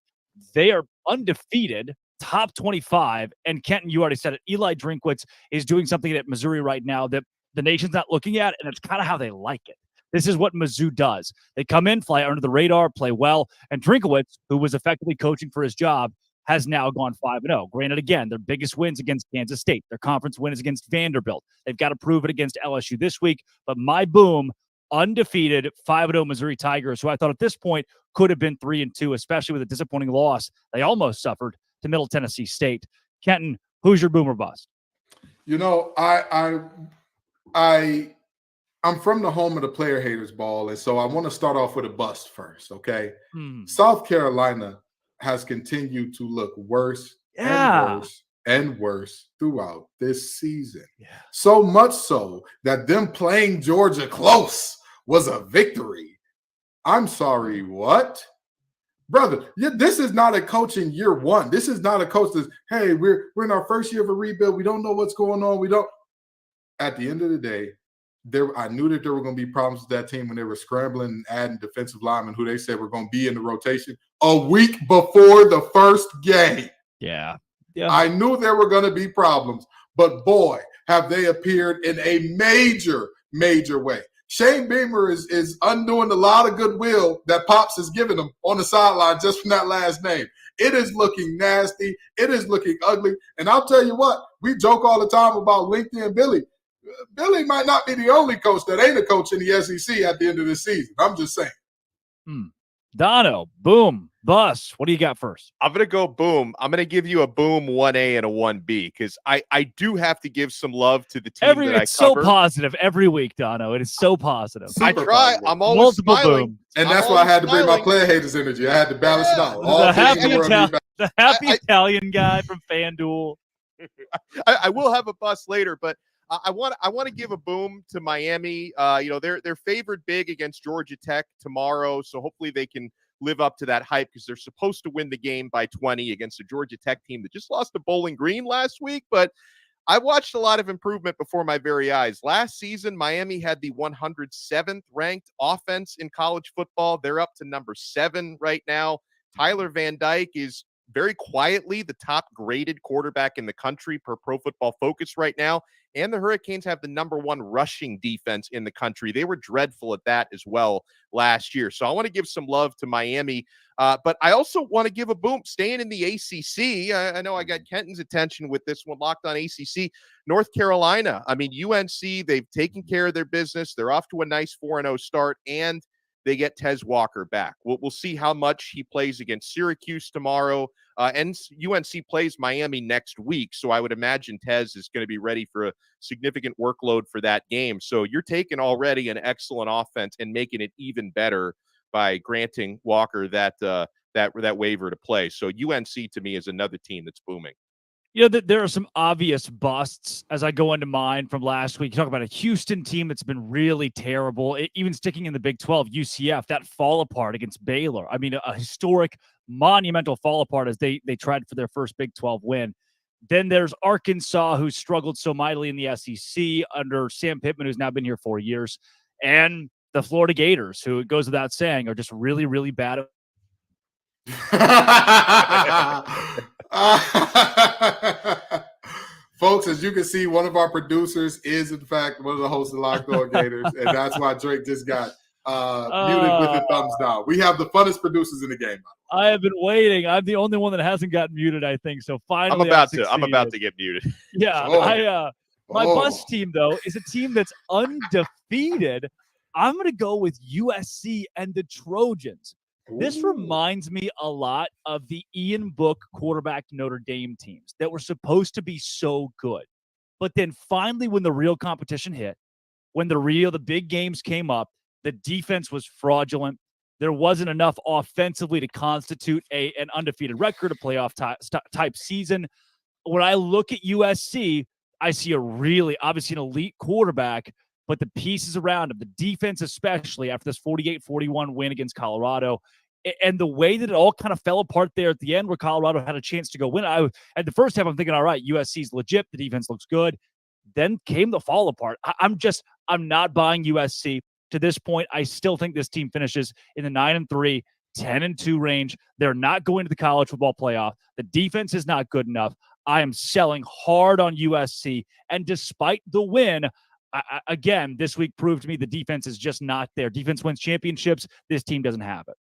they are undefeated, top 25. And Kenton, you already said it. Eli Drinkwitz is doing something at Missouri right now that the nation's not looking at, and it's kind of how they like it. This is what Mizzou does. They come in, fly under the radar, play well. And Drinkwitz, who was effectively coaching for his job, has now gone 5-0. Granted, again, their biggest wins against Kansas State. Their conference win is against Vanderbilt. They've got to prove it against LSU this week. But my boom, undefeated 5-0 Missouri Tigers, who I thought at this point could have been 3-2, especially with a disappointing loss they almost suffered to Middle Tennessee State. Kenton, who's your boom or bust? You know, I'm from the home of the player haters ball, and so I want to start off with a bust first, okay? South Carolina has continued to look worse and worse throughout this season. So much so that them playing Georgia close was a victory. I'm sorry, what? Brother, this is not a coach in year one. This is not a coach that's, hey, we're in our first year of a rebuild. We don't know what's going on. At the end of the day, I knew that there were going to be problems with that team when they were scrambling and adding defensive linemen who they said were going to be in the rotation a week before the first game. Yeah. I knew there were going to be problems, but boy, have they appeared in a major, major way. Shane Beamer is undoing a lot of goodwill that Pops has given him on the sideline just from that last name. It is looking nasty. It is looking ugly. And I'll tell you what, we joke all the time about LinkedIn Billy. Billy might not be the only coach that ain't a coach in the SEC at the end of this season. I'm just saying. Dono, boom, bust. What do you got first? I'm going to go boom. I'm going to give you a boom 1A and a 1B because I do have to give some love to the team that I It's so positive every week, Dono. It is so positive. I try. Positive. I'm always smiling. Boom. And that's why I had to bring my player haters energy. I had to balance it out. The happy Italian guy from FanDuel. I will have a bust later, but I want to give a boom to Miami. They're favored big against Georgia Tech tomorrow, so hopefully they can live up to that hype because they're supposed to win the game by 20 against a Georgia Tech team that just lost to Bowling Green last week. But I watched a lot of improvement before my very eyes. Last season, Miami had the 107th ranked offense in college football. They're up to number 7 right now. Tyler Van Dyke is very quietly the top graded quarterback in the country per Pro Football Focus right now. And the Hurricanes have the number 1 rushing defense in the country. They were dreadful at that as well last year. So I want to give some love to Miami. But I also want to give a boom, staying in the ACC. I know I got Kenton's attention with this one, Locked On ACC. North Carolina. I mean, UNC, they've taken care of their business. They're off to a nice 4-0 start. And they get Tez Walker back. We'll see how much he plays against Syracuse tomorrow. And UNC plays Miami next week, so I would imagine Tez is going to be ready for a significant workload for that game. So you're taking already an excellent offense and making it even better by granting Walker that waiver to play. So UNC to me is another team that's booming. You know, there are some obvious busts as I go into mine from last week. You talk about a Houston team that's been really terrible, even sticking in the Big 12, UCF, that fall apart against Baylor. I mean, a historic, monumental fall apart as they tried for their first Big 12 win. Then there's Arkansas, who struggled so mightily in the SEC under Sam Pittman, who's now been here 4 years. And the Florida Gators, who, it goes without saying, are just really, really bad at Folks, as you can see, one of our producers is, in fact, one of the hosts of Locked On Gators, and that's why Drake just got muted with a thumbs down. We have the funnest producers in the game. I have been waiting. I'm the only one that hasn't gotten muted, I think. So finally, I'm about to get muted. Yeah, my bus team, though, is a team that's undefeated. I'm going to go with USC and the Trojans. This reminds me a lot of the Ian Book quarterback Notre Dame teams that were supposed to be so good. But then finally, when the real competition hit, when the big games came up, the defense was fraudulent. There wasn't enough offensively to constitute an undefeated record, a playoff type season. When I look at USC, I see a really, obviously, an elite quarterback, but the pieces around him, the defense especially after this 48-41 win against Colorado, and the way that it all kind of fell apart there at the end where Colorado had a chance to go win. At the first half, I'm thinking, all right, USC's legit. The defense looks good. Then came the fall apart. I'm not buying USC. To this point, I still think this team finishes in the 9-3, 10-2 range. They're not going to the college football playoff. The defense is not good enough. I am selling hard on USC. And despite the win, again, this week proved to me the defense is just not there. Defense wins championships. This team doesn't have it.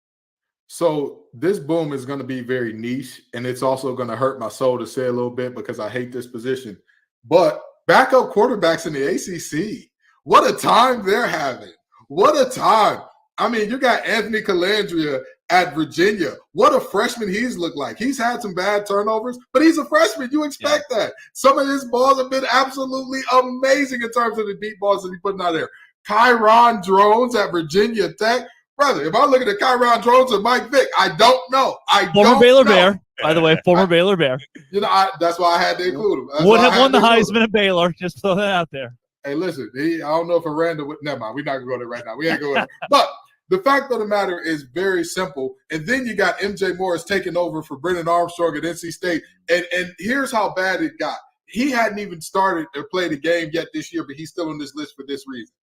So this boom is going to be very niche, and it's also going to hurt my soul to say a little bit because I hate this position. But backup quarterbacks in the ACC, what a time they're having. What a time. I mean, you got Anthony Calandria at Virginia. What a freshman he's looked like. He's had some bad turnovers, but he's a freshman. You expect that. Some of his balls have been absolutely amazing in terms of the deep balls that he's putting out there. Kyron Drones at Virginia Tech. Brother, if I'm looking at Kyron Drones or Mike Vick, I don't know. Former Baylor Bear, by the way, former Baylor Bear. You know, that's why I had to include him. Would have won the Heisman at Baylor. Just throw that out there. Hey, listen, I don't know if Aranda would. Never mind. We're not going to go there right now. We ain't going there. But the fact of the matter is very simple. And then you got MJ Morris taking over for Brennan Armstrong at NC State. And here's how bad it got. He hadn't even started or played a game yet this year, but he's still on this list for this reason.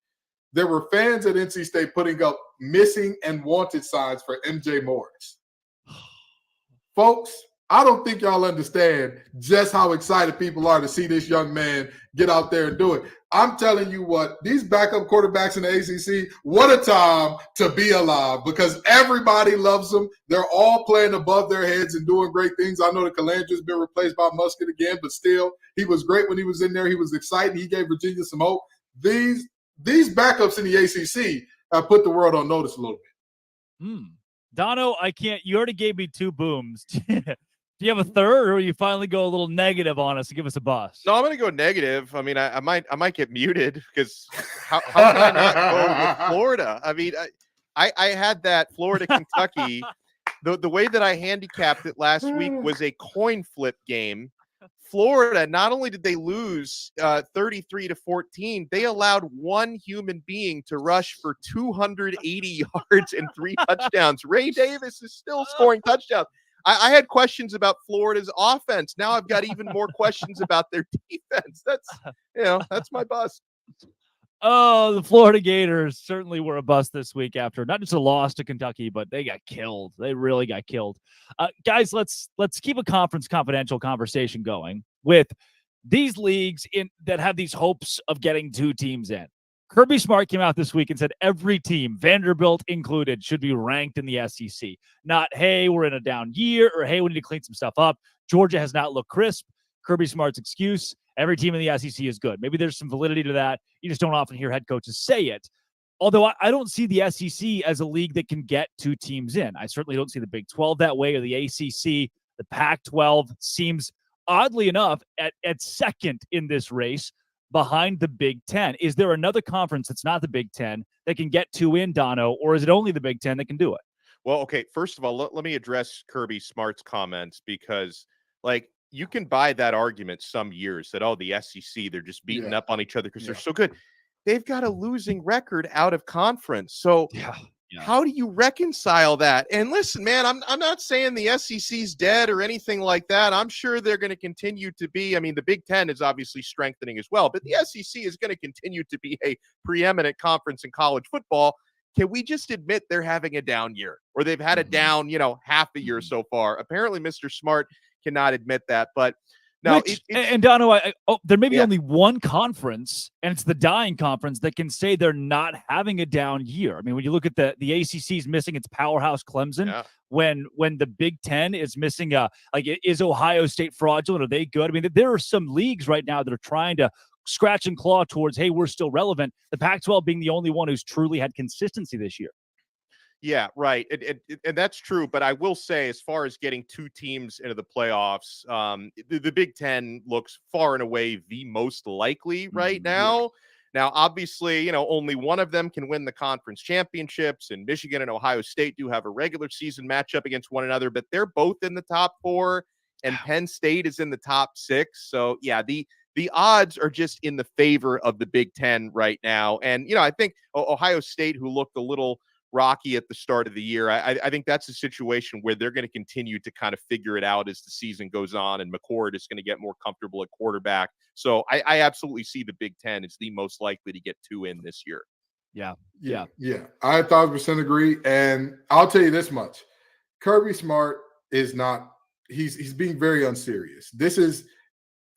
There were fans at NC State putting up missing and wanted signs for MJ Morris. Folks, I don't think y'all understand just how excited people are to see this young man get out there and do it. I'm telling you what, these backup quarterbacks in the ACC, what a time to be alive because everybody loves them. They're all playing above their heads and doing great things. I know that Calandria's been replaced by Musket again, but still, he was great when he was in there. He was exciting. He gave Virginia some hope. These backups in the ACC have put the world on notice a little bit. Dono, I can't. You already gave me two booms. Do you have a third, or you finally go a little negative on us to give us a bust? No, I'm going to go negative. I mean, I might get muted because how can I not go with Florida? I mean, I had that Florida Kentucky. The way that I handicapped it last week was a coin flip game. Florida, not only did they lose 33-14, they allowed one human being to rush for 280 yards and 3 touchdowns. Ray Davis is still scoring touchdowns. I had questions about Florida's offense. Now I've got even more questions about their defense. That's my bust. Oh, the Florida Gators certainly were a bust this week after not just a loss to Kentucky, but they got killed. They really got killed. Guys, let's keep a conference confidential conversation going with these leagues that have these hopes of getting 2 teams in. Kirby Smart came out this week and said every team, Vanderbilt included, should be ranked in the SEC. Not, hey, we're in a down year, or hey, we need to clean some stuff up. Georgia has not looked crisp. Kirby Smart's excuse, every team in the SEC is good. Maybe there's some validity to that. You just don't often hear head coaches say it. Although I don't see the SEC as a league that can get 2 teams in. I certainly don't see the Big 12 that way or the ACC. The Pac-12 seems, oddly enough, at second in this race behind the Big 10. Is there another conference that's not the Big 10 that can get 2 in, Dono, or is it only the Big 10 that can do it? Well, okay, first of all, let me address Kirby Smart's comments because, like, you can buy that argument some years that, oh, the SEC, they're just beating up on each other because they're so good. They've got a losing record out of conference. So how do you reconcile that? And listen, man, I'm not saying the SEC's dead or anything like that. I'm sure they're going to continue to be. I mean, the Big Ten is obviously strengthening as well, but the SEC is going to continue to be a preeminent conference in college football. Can we just admit they're having a down year, or they've had a down, half a year so far? Apparently, Mr. Smart cannot admit that, but no. And Dono, there may be only one conference, and it's the dying conference, that can say they're not having a down year. I mean, when you look at the ACC is missing its powerhouse Clemson, when the Big Ten is missing, is Ohio State fraudulent? Are they good? I mean, there are some leagues right now that are trying to scratch and claw towards, hey, we're still relevant. The Pac-12 being the only one who's truly had consistency this year. Yeah, right. And that's true. But I will say, as far as getting 2 teams into the playoffs, the Big Ten looks far and away the most likely right now. Yeah. Now, obviously, only one of them can win the conference championships, and Michigan and Ohio State do have a regular season matchup against one another, but they're both in the top 4, and Penn State is in the top 6. So, yeah, the odds are just in the favor of the Big Ten right now. And, I think Ohio State, who looked a little rocky at the start of the year, I think that's a situation where they're going to continue to kind of figure it out as the season goes on, and McCord is going to get more comfortable at quarterback. So I absolutely see the Big Ten as the most likely to get 2 in this year. Yeah. I 1,000% agree. And I'll tell you this much. Kirby Smart is not, he's being very unserious.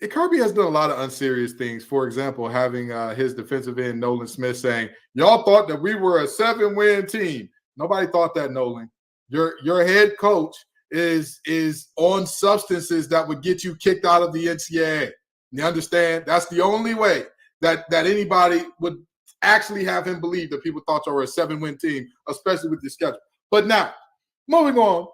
Kirby has done a lot of unserious things. For example, having his defensive end, Nolan Smith, saying, y'all thought that we were a 7-win team. Nobody thought that, Nolan. Your head coach is on substances that would get you kicked out of the NCAA. You understand? That's the only way that anybody would actually have him believe that people thought you were a 7-win team, especially with the schedule. But now, moving on,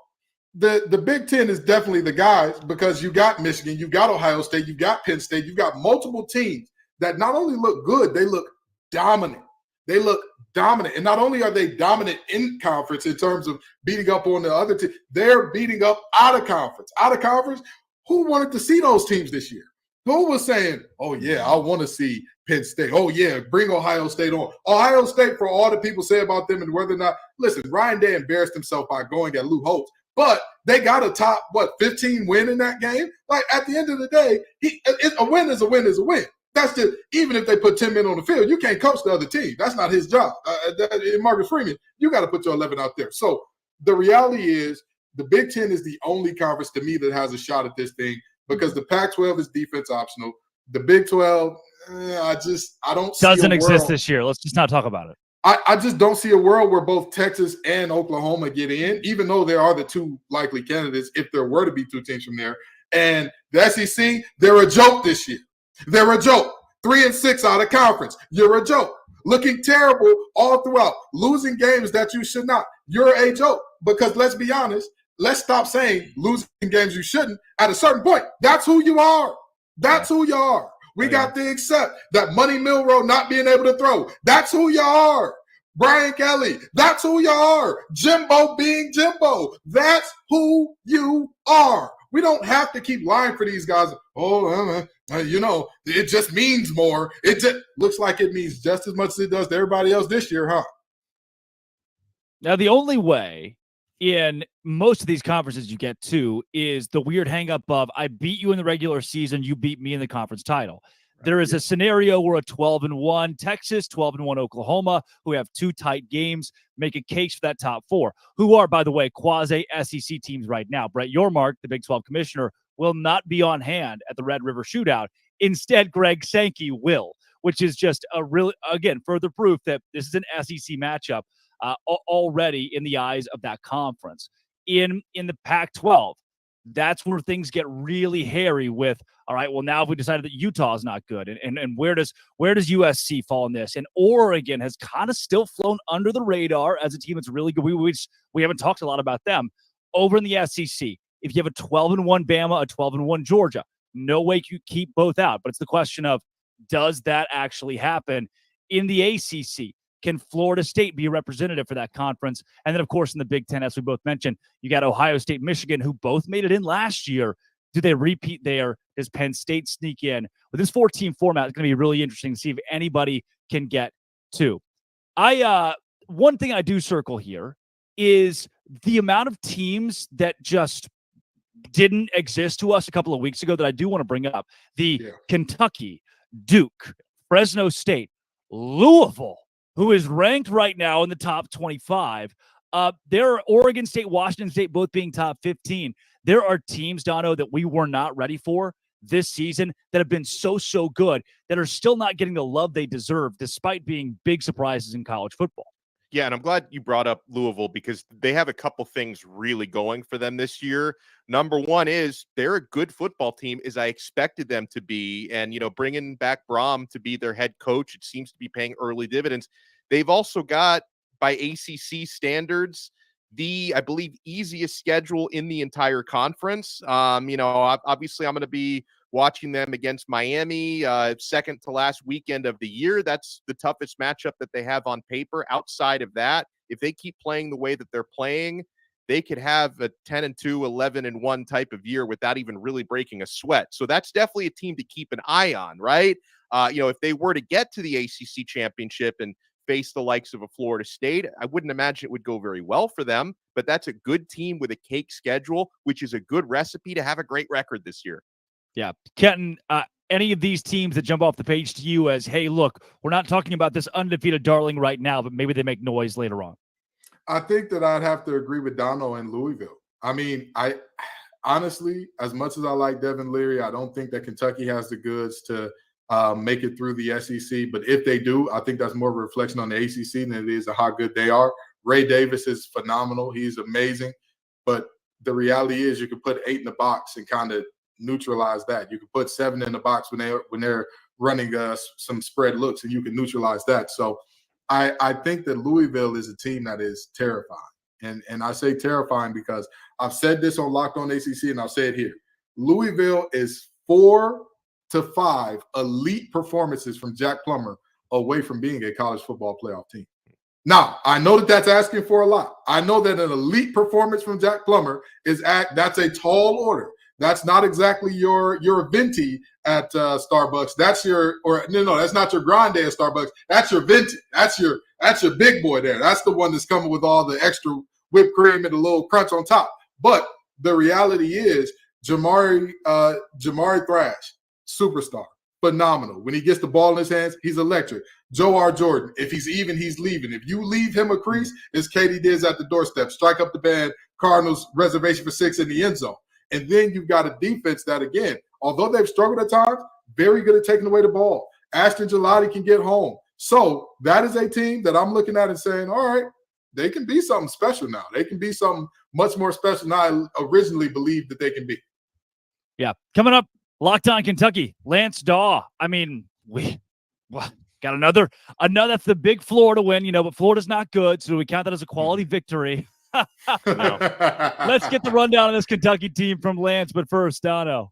the Big Ten is definitely the guys, because you got Michigan, you got Ohio State, you got Penn State, you got multiple teams that not only look good, they look dominant. They look dominant. And not only are they dominant in conference in terms of beating up on the other team, they're beating up out of conference. Out of conference, who wanted to see those teams this year? Who was saying, oh, yeah, I want to see Penn State. Oh, yeah, bring Ohio State on. Ohio State, for all the people say about them and whether or not, listen, Ryan Day embarrassed himself by going at Lou Holtz. But they got a top, 15 win in that game? Like, at the end of the day, a win is a win is a win. That's just, even if they put 10 men on the field, you can't coach the other team. That's not his job. Marcus Freeman, you got to put your 11 out there. So the reality is the Big Ten is the only conference to me that has a shot at this thing, because the Pac-12 is defense optional. The Big 12, I don't see doesn't exist this year. Let's just not talk about it. I just don't see a world where both Texas and Oklahoma get in, even though they are the 2 likely candidates if there were to be 2 teams from there. And the SEC, they're a joke this year. They're a joke. 3-6 out of conference. You're a joke. Looking terrible all throughout. Losing games that you should not. You're a joke. Because let's be honest, let's stop saying losing games you shouldn't. At a certain point, that's who you are. That's who you are. We got to accept that Money Milroe not being able to throw. That's who you are. Brian Kelly, that's who you are. Jimbo being Jimbo, that's who you are. We don't have to keep lying for these guys. It just means more. It just looks like it means just as much as it does to everybody else this year, huh? Now, the only way in most of these conferences you get to is the weird hang up of, I beat you in the regular season, you beat me in the conference title. There is a scenario where a 12-1 Texas, 12-1 Oklahoma, who have 2 tight games, make a case for that top 4, who are, by the way, quasi-SEC teams right now. Brett Yormark, the Big 12 commissioner, will not be on hand at the Red River Shootout. Instead, Greg Sankey will, which is just a really, again, further proof that this is an SEC matchup already in the eyes of that conference. In the Pac-12, that's where things get really hairy with, all right, well, now we decided that Utah is not good. And where does USC fall in this? And Oregon has kind of still flown under the radar as a team that's really good. We haven't talked a lot about them. Over in the SEC, if you have a 12-1 Bama, a 12-1 Georgia, no way you keep both out. But it's the question of, does that actually happen in the ACC? Can Florida State be a representative for that conference? And then, of course, in the Big Ten, as we both mentioned, you got Ohio State, Michigan, who both made it in last year. Do they repeat there? Does Penn State sneak in? With this 4-team format, it's going to be really interesting to see if anybody can get to. One thing I do circle here is the amount of teams that just didn't exist to us a couple of weeks ago that I do want to bring up. Kentucky, Duke, Fresno State, Louisville, who is ranked right now in the top 25. There are Oregon State, Washington State, both being top 15. There are teams, Dono, that we were not ready for this season that have been so good that are still not getting the love they deserve despite being big surprises in college football. Yeah, and I'm glad you brought up Louisville because they have a couple things really going for them this year. Number one is they're a good football team, as I expected them to be. And, bringing back Brom to be their head coach, it seems to be paying early dividends. They've also got, by ACC standards, I believe, easiest schedule in the entire conference. Obviously, I'm going to be watching them against Miami, second to last weekend of the year. That's the toughest matchup that they have on paper. Outside of that, if they keep playing the way that they're playing, they could have a 10-2, 11-1 type of year without even really breaking a sweat. So that's definitely a team to keep an eye on, right? If they were to get to the ACC championship and face the likes of a Florida State, I wouldn't imagine it would go very well for them, but that's a good team with a cake schedule, which is a good recipe to have a great record this year. Yeah. Kenton, any of these teams that jump off the page to you as, hey, look, we're not talking about this undefeated darling right now, but maybe they make noise later on? I think that I'd have to agree with Dono and Louisville. I mean, I honestly, as much as I like Devin Leary, I don't think that Kentucky has the goods to make it through the SEC. But if they do, I think that's more of a reflection on the ACC than it is of how good they are. Ray Davis is phenomenal. He's amazing. But the reality is you can put 8 in the box and kind of neutralize that. You can put 7 in the box when they're running some spread looks, and you can neutralize that. So I think that Louisville is a team that is terrifying. And I say terrifying because I've said this on Locked On ACC, and I'll say it here. Louisville is 4 to 5 elite performances from Jack Plummer away from being a college football playoff team. Now, I know that that's asking for a lot. I know that an elite performance from Jack Plummer that's a tall order. That's not exactly your venti at Starbucks. That's that's not your grande at Starbucks. That's your venti. That's your big boy there. That's the one that's coming with all the extra whipped cream and a little crunch on top. But the reality is, Jamari Thrash, superstar, phenomenal. When he gets the ball in his hands, he's electric. Joe R. Jordan, if he's even, he's leaving. If you leave him a crease, it's Katie Diz at the doorstep. Strike up the band, Cardinals reservation for 6 in the end zone. And then you've got a defense that, again, although they've struggled at times, very good at taking away the ball. Ashton Gelati can get home. So that is a team that I'm looking at and saying, all right, they can be something special now. They can be something much more special than I originally believed that they can be. Yeah. Coming up, Locked On Kentucky, Lance Daw. I mean, we got another. That's the big Florida win, but Florida's not good. So we count that as a quality victory. Let's get the rundown of this Kentucky team from Lance. But first, Dono.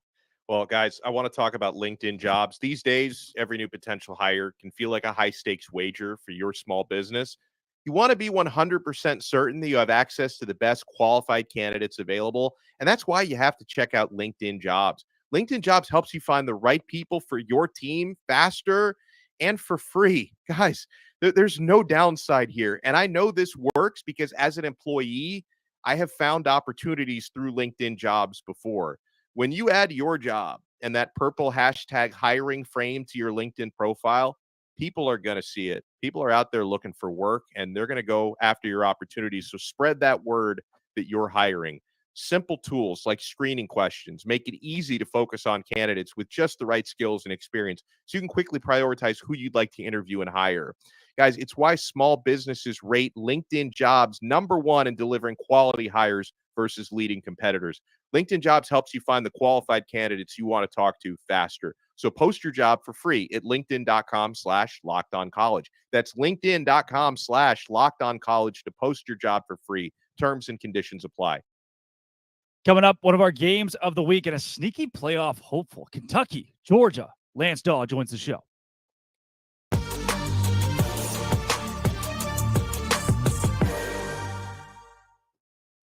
Well, guys, I want to talk about LinkedIn Jobs. These days, every new potential hire can feel like a high-stakes wager for your small business. You want to be 100% certain that you have access to the best qualified candidates available, and that's why you have to check out LinkedIn Jobs. LinkedIn Jobs helps you find the right people for your team faster and for free. Guys, there's no downside here. And I know this works because as an employee, I have found opportunities through LinkedIn Jobs before. When you add your job and that purple hashtag hiring frame to your LinkedIn profile, people are going to see it. People are out there looking for work, and they're going to go after your opportunities. So spread that word that you're hiring. Simple tools like screening questions make it easy to focus on candidates with just the right skills and experience so you can quickly prioritize who you'd like to interview and hire. Guys, it's why small businesses rate LinkedIn Jobs #1 in delivering quality hires versus leading competitors. LinkedIn Jobs helps you find the qualified candidates you want to talk to faster. So post your job for free at linkedin.com/lockedoncollege. That's linkedin.com/lockedoncollege to post your job for free. Terms and conditions apply. Coming up, one of our games of the week and a sneaky playoff hopeful. Kentucky, Georgia. Lance Daw joins the show.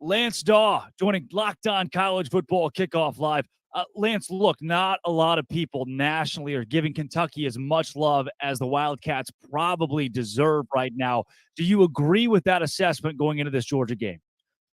Lance Daw joining Locked On College Football Kickoff Live. Lance, look, not a lot of people nationally are giving Kentucky as much love as the Wildcats probably deserve right now. Do you agree with that assessment going into this Georgia game?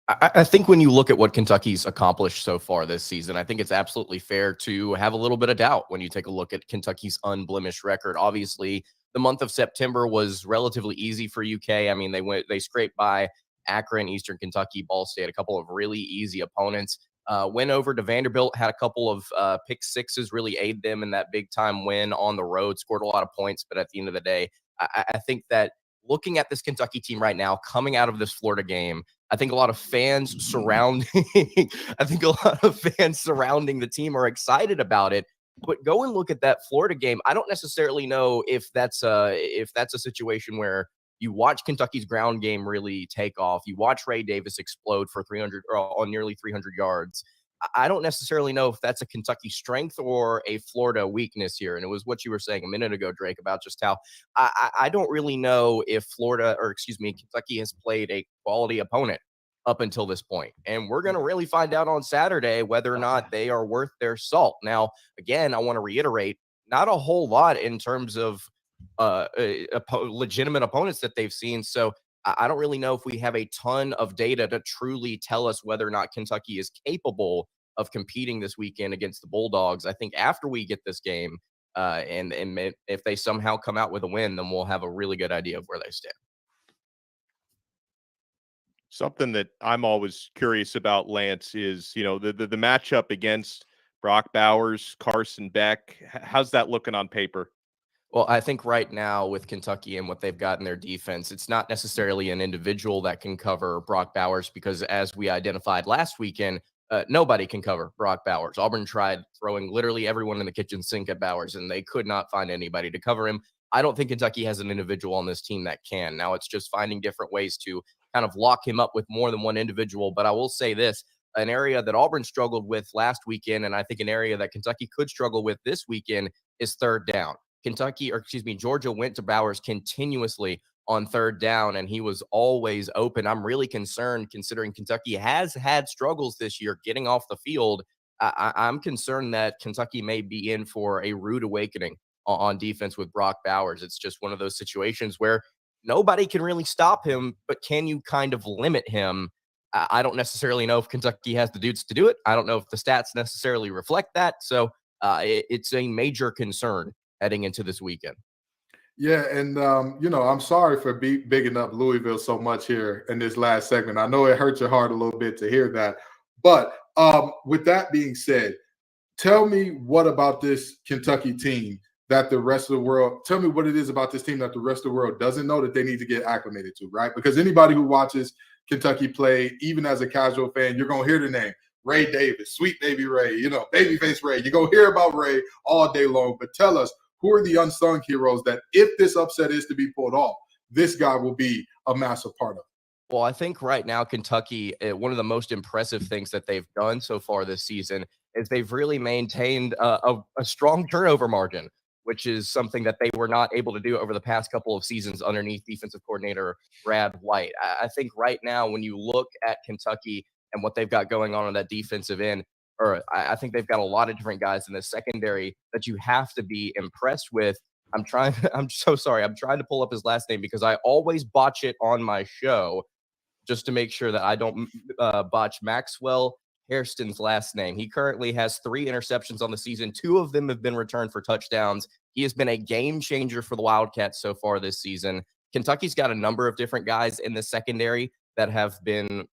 I think when you look at what Kentucky's accomplished so far this season, I think it's absolutely fair to have a little bit of doubt when you take a look at Kentucky's unblemished record. Obviously, the month of September was relatively easy for UK. I mean, they scraped by Akron, Eastern Kentucky, Ball State, a couple of really easy opponents. Went over to Vanderbilt, had a couple of pick sixes really aid them in that big time win on the road, scored a lot of points. But at the end of the day, I think that looking at this Kentucky team right now, coming out of this Florida game, I think a lot of fans surrounding the team are excited about it. But go and look at that Florida game. I don't necessarily know if that's a situation where you watch Kentucky's ground game really take off. You watch Ray Davis explode for 300 or on nearly 300 yards. I don't necessarily know if that's a Kentucky strength or a Florida weakness here. And it was what you were saying a minute ago, Drake, about just how I don't really know if Kentucky has played a quality opponent up until this point. And we're going to really find out on Saturday whether or not they are worth their salt. Now, again, I want to reiterate, not a whole lot in terms of legitimate opponents that they've seen. So I don't really know if we have a ton of data to truly tell us whether or not Kentucky is capable of competing this weekend against the Bulldogs. I think after we get this game, and if they somehow come out with a win, then we'll have a really good idea of where they stand. Something that I'm always curious about, Lance, is, the matchup against Brock Bowers, Carson Beck. How's that looking on paper? Well, I think right now with Kentucky and what they've got in their defense, it's not necessarily an individual that can cover Brock Bowers because, as we identified last weekend, nobody can cover Brock Bowers. Auburn tried throwing literally everyone in the kitchen sink at Bowers, and they could not find anybody to cover him. I don't think Kentucky has an individual on this team that can. Now it's just finding different ways to kind of lock him up with more than one individual. But I will say this, an area that Auburn struggled with last weekend, and I think an area that Kentucky could struggle with this weekend, is third down. Georgia went to Bowers continuously on third down, and he was always open. I'm really concerned considering Kentucky has had struggles this year getting off the field. I'm concerned that Kentucky may be in for a rude awakening on defense with Brock Bowers. It's just one of those situations where nobody can really stop him, but can you kind of limit him? I don't necessarily know if Kentucky has the dudes to do it. I don't know if the stats necessarily reflect that. So it's a major concern heading into this weekend. Yeah, and I'm sorry for bigging up Louisville so much here in this last segment. I know it hurt your heart a little bit to hear that. But with that being said, tell me what about this Kentucky team that the rest of the world – tell me what it is about this team that the rest of the world doesn't know that they need to get acclimated to, right? Because anybody who watches Kentucky play, even as a casual fan, you're going to hear the name Ray Davis, Sweet Baby Ray, Babyface Ray. You're going to hear about Ray all day long. But tell us, who are the unsung heroes that if this upset is to be pulled off, this guy will be a massive part of it? Well, I think right now Kentucky, one of the most impressive things that they've done so far this season is they've really maintained a strong turnover margin, which is something that they were not able to do over the past couple of seasons underneath defensive coordinator Brad White. I think right now when you look at Kentucky and what they've got going on that defensive end, I think they've got a lot of different guys in the secondary that you have to be impressed with. I'm so sorry. I'm trying to pull up his last name because I always botch it on my show just to make sure that I don't botch Maxwell Hairston's last name. He currently has 3 interceptions on the season. 2 of them have been returned for touchdowns. He has been a game changer for the Wildcats so far this season. Kentucky's got a number of different guys in the secondary that have been,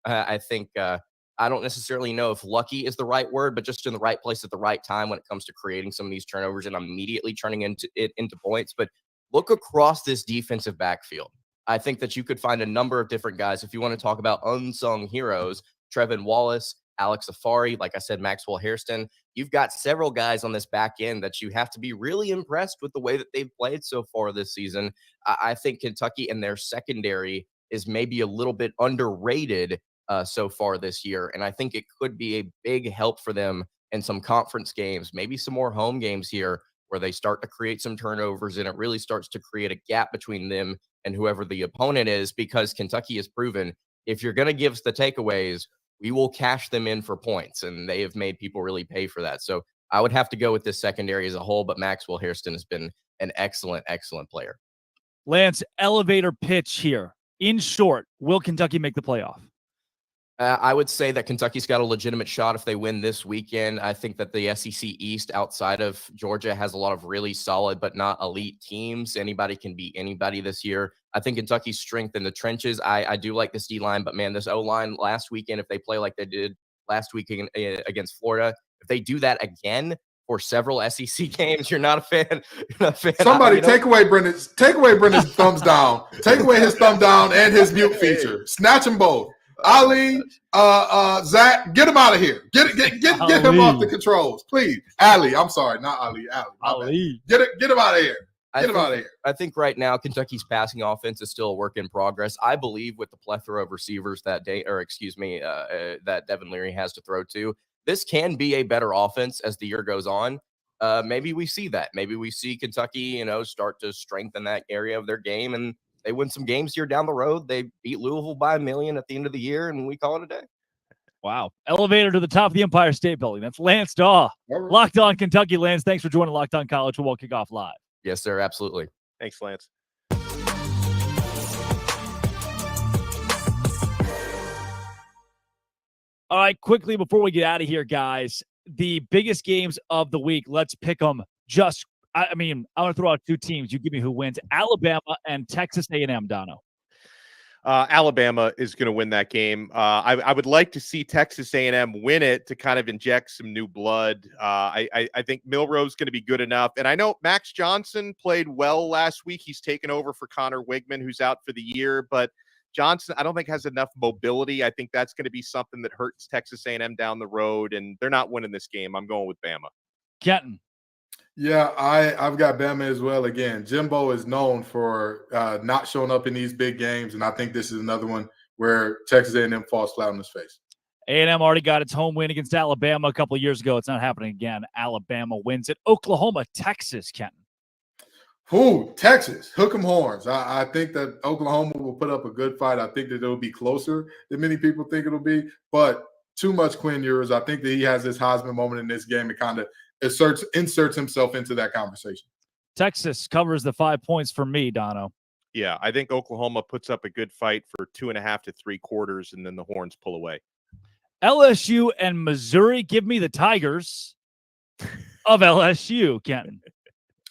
I don't necessarily know if lucky is the right word, but just in the right place at the right time when it comes to creating some of these turnovers and immediately turning into points. But look across this defensive backfield. I think that you could find a number of different guys. If you want to talk about unsung heroes, Trevin Wallace, Alex Afari, like I said, Maxwell Hairston. You've got several guys on this back end that you have to be really impressed with the way that they've played so far this season. I think Kentucky and their secondary is maybe a little bit underrated so far this year. And I think it could be a big help for them in some conference games, maybe some more home games here where they start to create some turnovers and it really starts to create a gap between them and whoever the opponent is, because Kentucky has proven if you're going to give us the takeaways, we will cash them in for points. And they have made people really pay for that. So I would have to go with this secondary as a whole, but Maxwell Hairston has been an excellent, excellent player. Lance, elevator pitch here. In short, will Kentucky make the playoff? I would say that Kentucky's got a legitimate shot if they win this weekend. I think that the SEC East outside of Georgia has a lot of really solid but not elite teams. Anybody can beat anybody this year. I think Kentucky's strength in the trenches. I do like this D-line, but man, this O-line last weekend, if they play like they did last week against Florida, if they do that again for several SEC games, you're not a fan. You're not a fan. Somebody take away Brendan's thumbs down. Take away his thumb down and his mute feature. Snatch them both. Ali, Zach, get him out of here. Get him off the controls, please. Ali, I'm sorry, not Ali. Ali. Get him out of here. Get him out of here. I think right now Kentucky's passing offense is still a work in progress. I believe with the plethora of receivers that Devin Leary has to throw to, this can be a better offense as the year goes on. Maybe we see that. Maybe we see Kentucky, start to strengthen that area of their game, and they win some games here down the road. They beat Louisville by 1 million at the end of the year, and we call it a day. Wow. Elevator to the top of the Empire State Building. That's Lance Daw. Locked On Kentucky. Lance, thanks for joining Locked On College Football Kickoff Live. Yes, sir. Absolutely. Thanks, Lance. All right, quickly before we get out of here, guys, the biggest games of the week, let's pick them. I'm going to throw out two teams. You give me who wins. Alabama and Texas A&M, Dono. Alabama is going to win that game. I would like to see Texas A&M win it to kind of inject some new blood. I think Milroe's going to be good enough. And I know Max Johnson played well last week. He's taken over for Connor Wigman, who's out for the year. But Johnson, I don't think has enough mobility. I think that's going to be something that hurts Texas A&M down the road. And they're not winning this game. I'm going with Bama. Kenton. Yeah, I've got Bama as well. Again, Jimbo is known for not showing up in these big games, and I think this is another one where Texas A&M falls flat on his face. A&M already got its home win against Alabama a couple of years ago. It's not happening again. Alabama wins it. Oklahoma, Texas, Kenton. Texas, hook 'em horns. I think that Oklahoma will put up a good fight. I think that it'll be closer than many people think it'll be, but too much Quinn Ewers. I think that he has this Heisman moment in this game and kind of inserts himself into that conversation. Texas covers the 5 points for me, Dono. Yeah, I think Oklahoma puts up a good fight for 2.5 to 3 quarters, and then the Horns pull away. LSU and Missouri. Give me the Tigers of LSU, Kenton.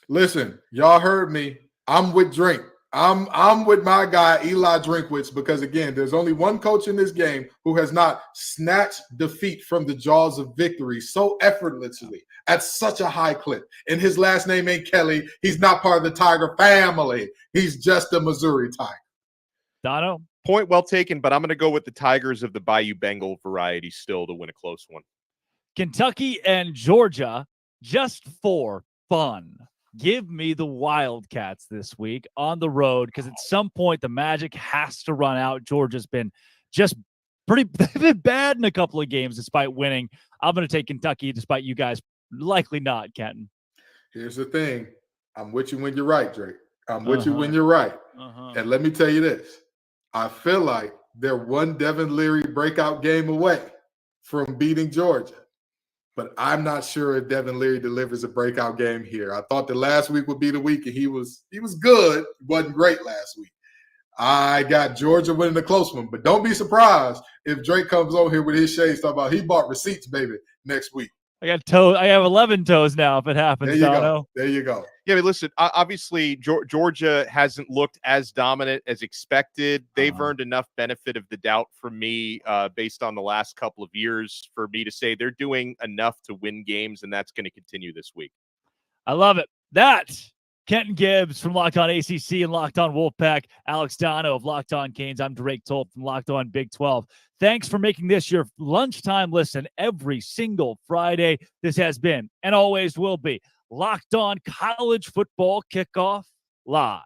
Listen, y'all heard me. I'm with Drink. I'm with my guy Eli Drinkwitz because again, there's only one coach in this game who has not snatched defeat from the jaws of victory so effortlessly at such a high clip. And his last name ain't Kelly. He's not part of the Tiger family. He's just a Missouri Tiger. Dono? Point well taken, but I'm going to go with the Tigers of the Bayou Bengal variety still to win a close one. Kentucky and Georgia, just for fun. Give me the Wildcats this week on the road because at some point the magic has to run out. Georgia's been just pretty bad in a couple of games despite winning. I'm going to take Kentucky despite you guys likely not, Kenton. Here's the thing. I'm with you when you're right, Drake. I'm with you when you're right. And let me tell you this. I feel like they're one Devin Leary breakout game away from beating Georgia. But I'm not sure if Devin Leary delivers a breakout game here. I thought that last week would be the week, and he was good. Wasn't great last week. I got Georgia winning a close one, but don't be surprised if Drake comes over here with his shades talking about he bought receipts, baby, next week. I got toes. I have 11 toes now if it happens. There you go. There you go. Yeah, but listen, obviously Georgia hasn't looked as dominant as expected. They've earned enough benefit of the doubt from me based on the last couple of years for me to say they're doing enough to win games, and that's going to continue this week. I love it. That Kenton Gibbs from Locked On ACC and Locked On Wolfpack, Alex Dono of Locked On Canes. I'm Drake Tolt from Locked On Big 12. Thanks for making this your lunchtime listen every single Friday. This has been and always will be Locked On College Football Kickoff Live.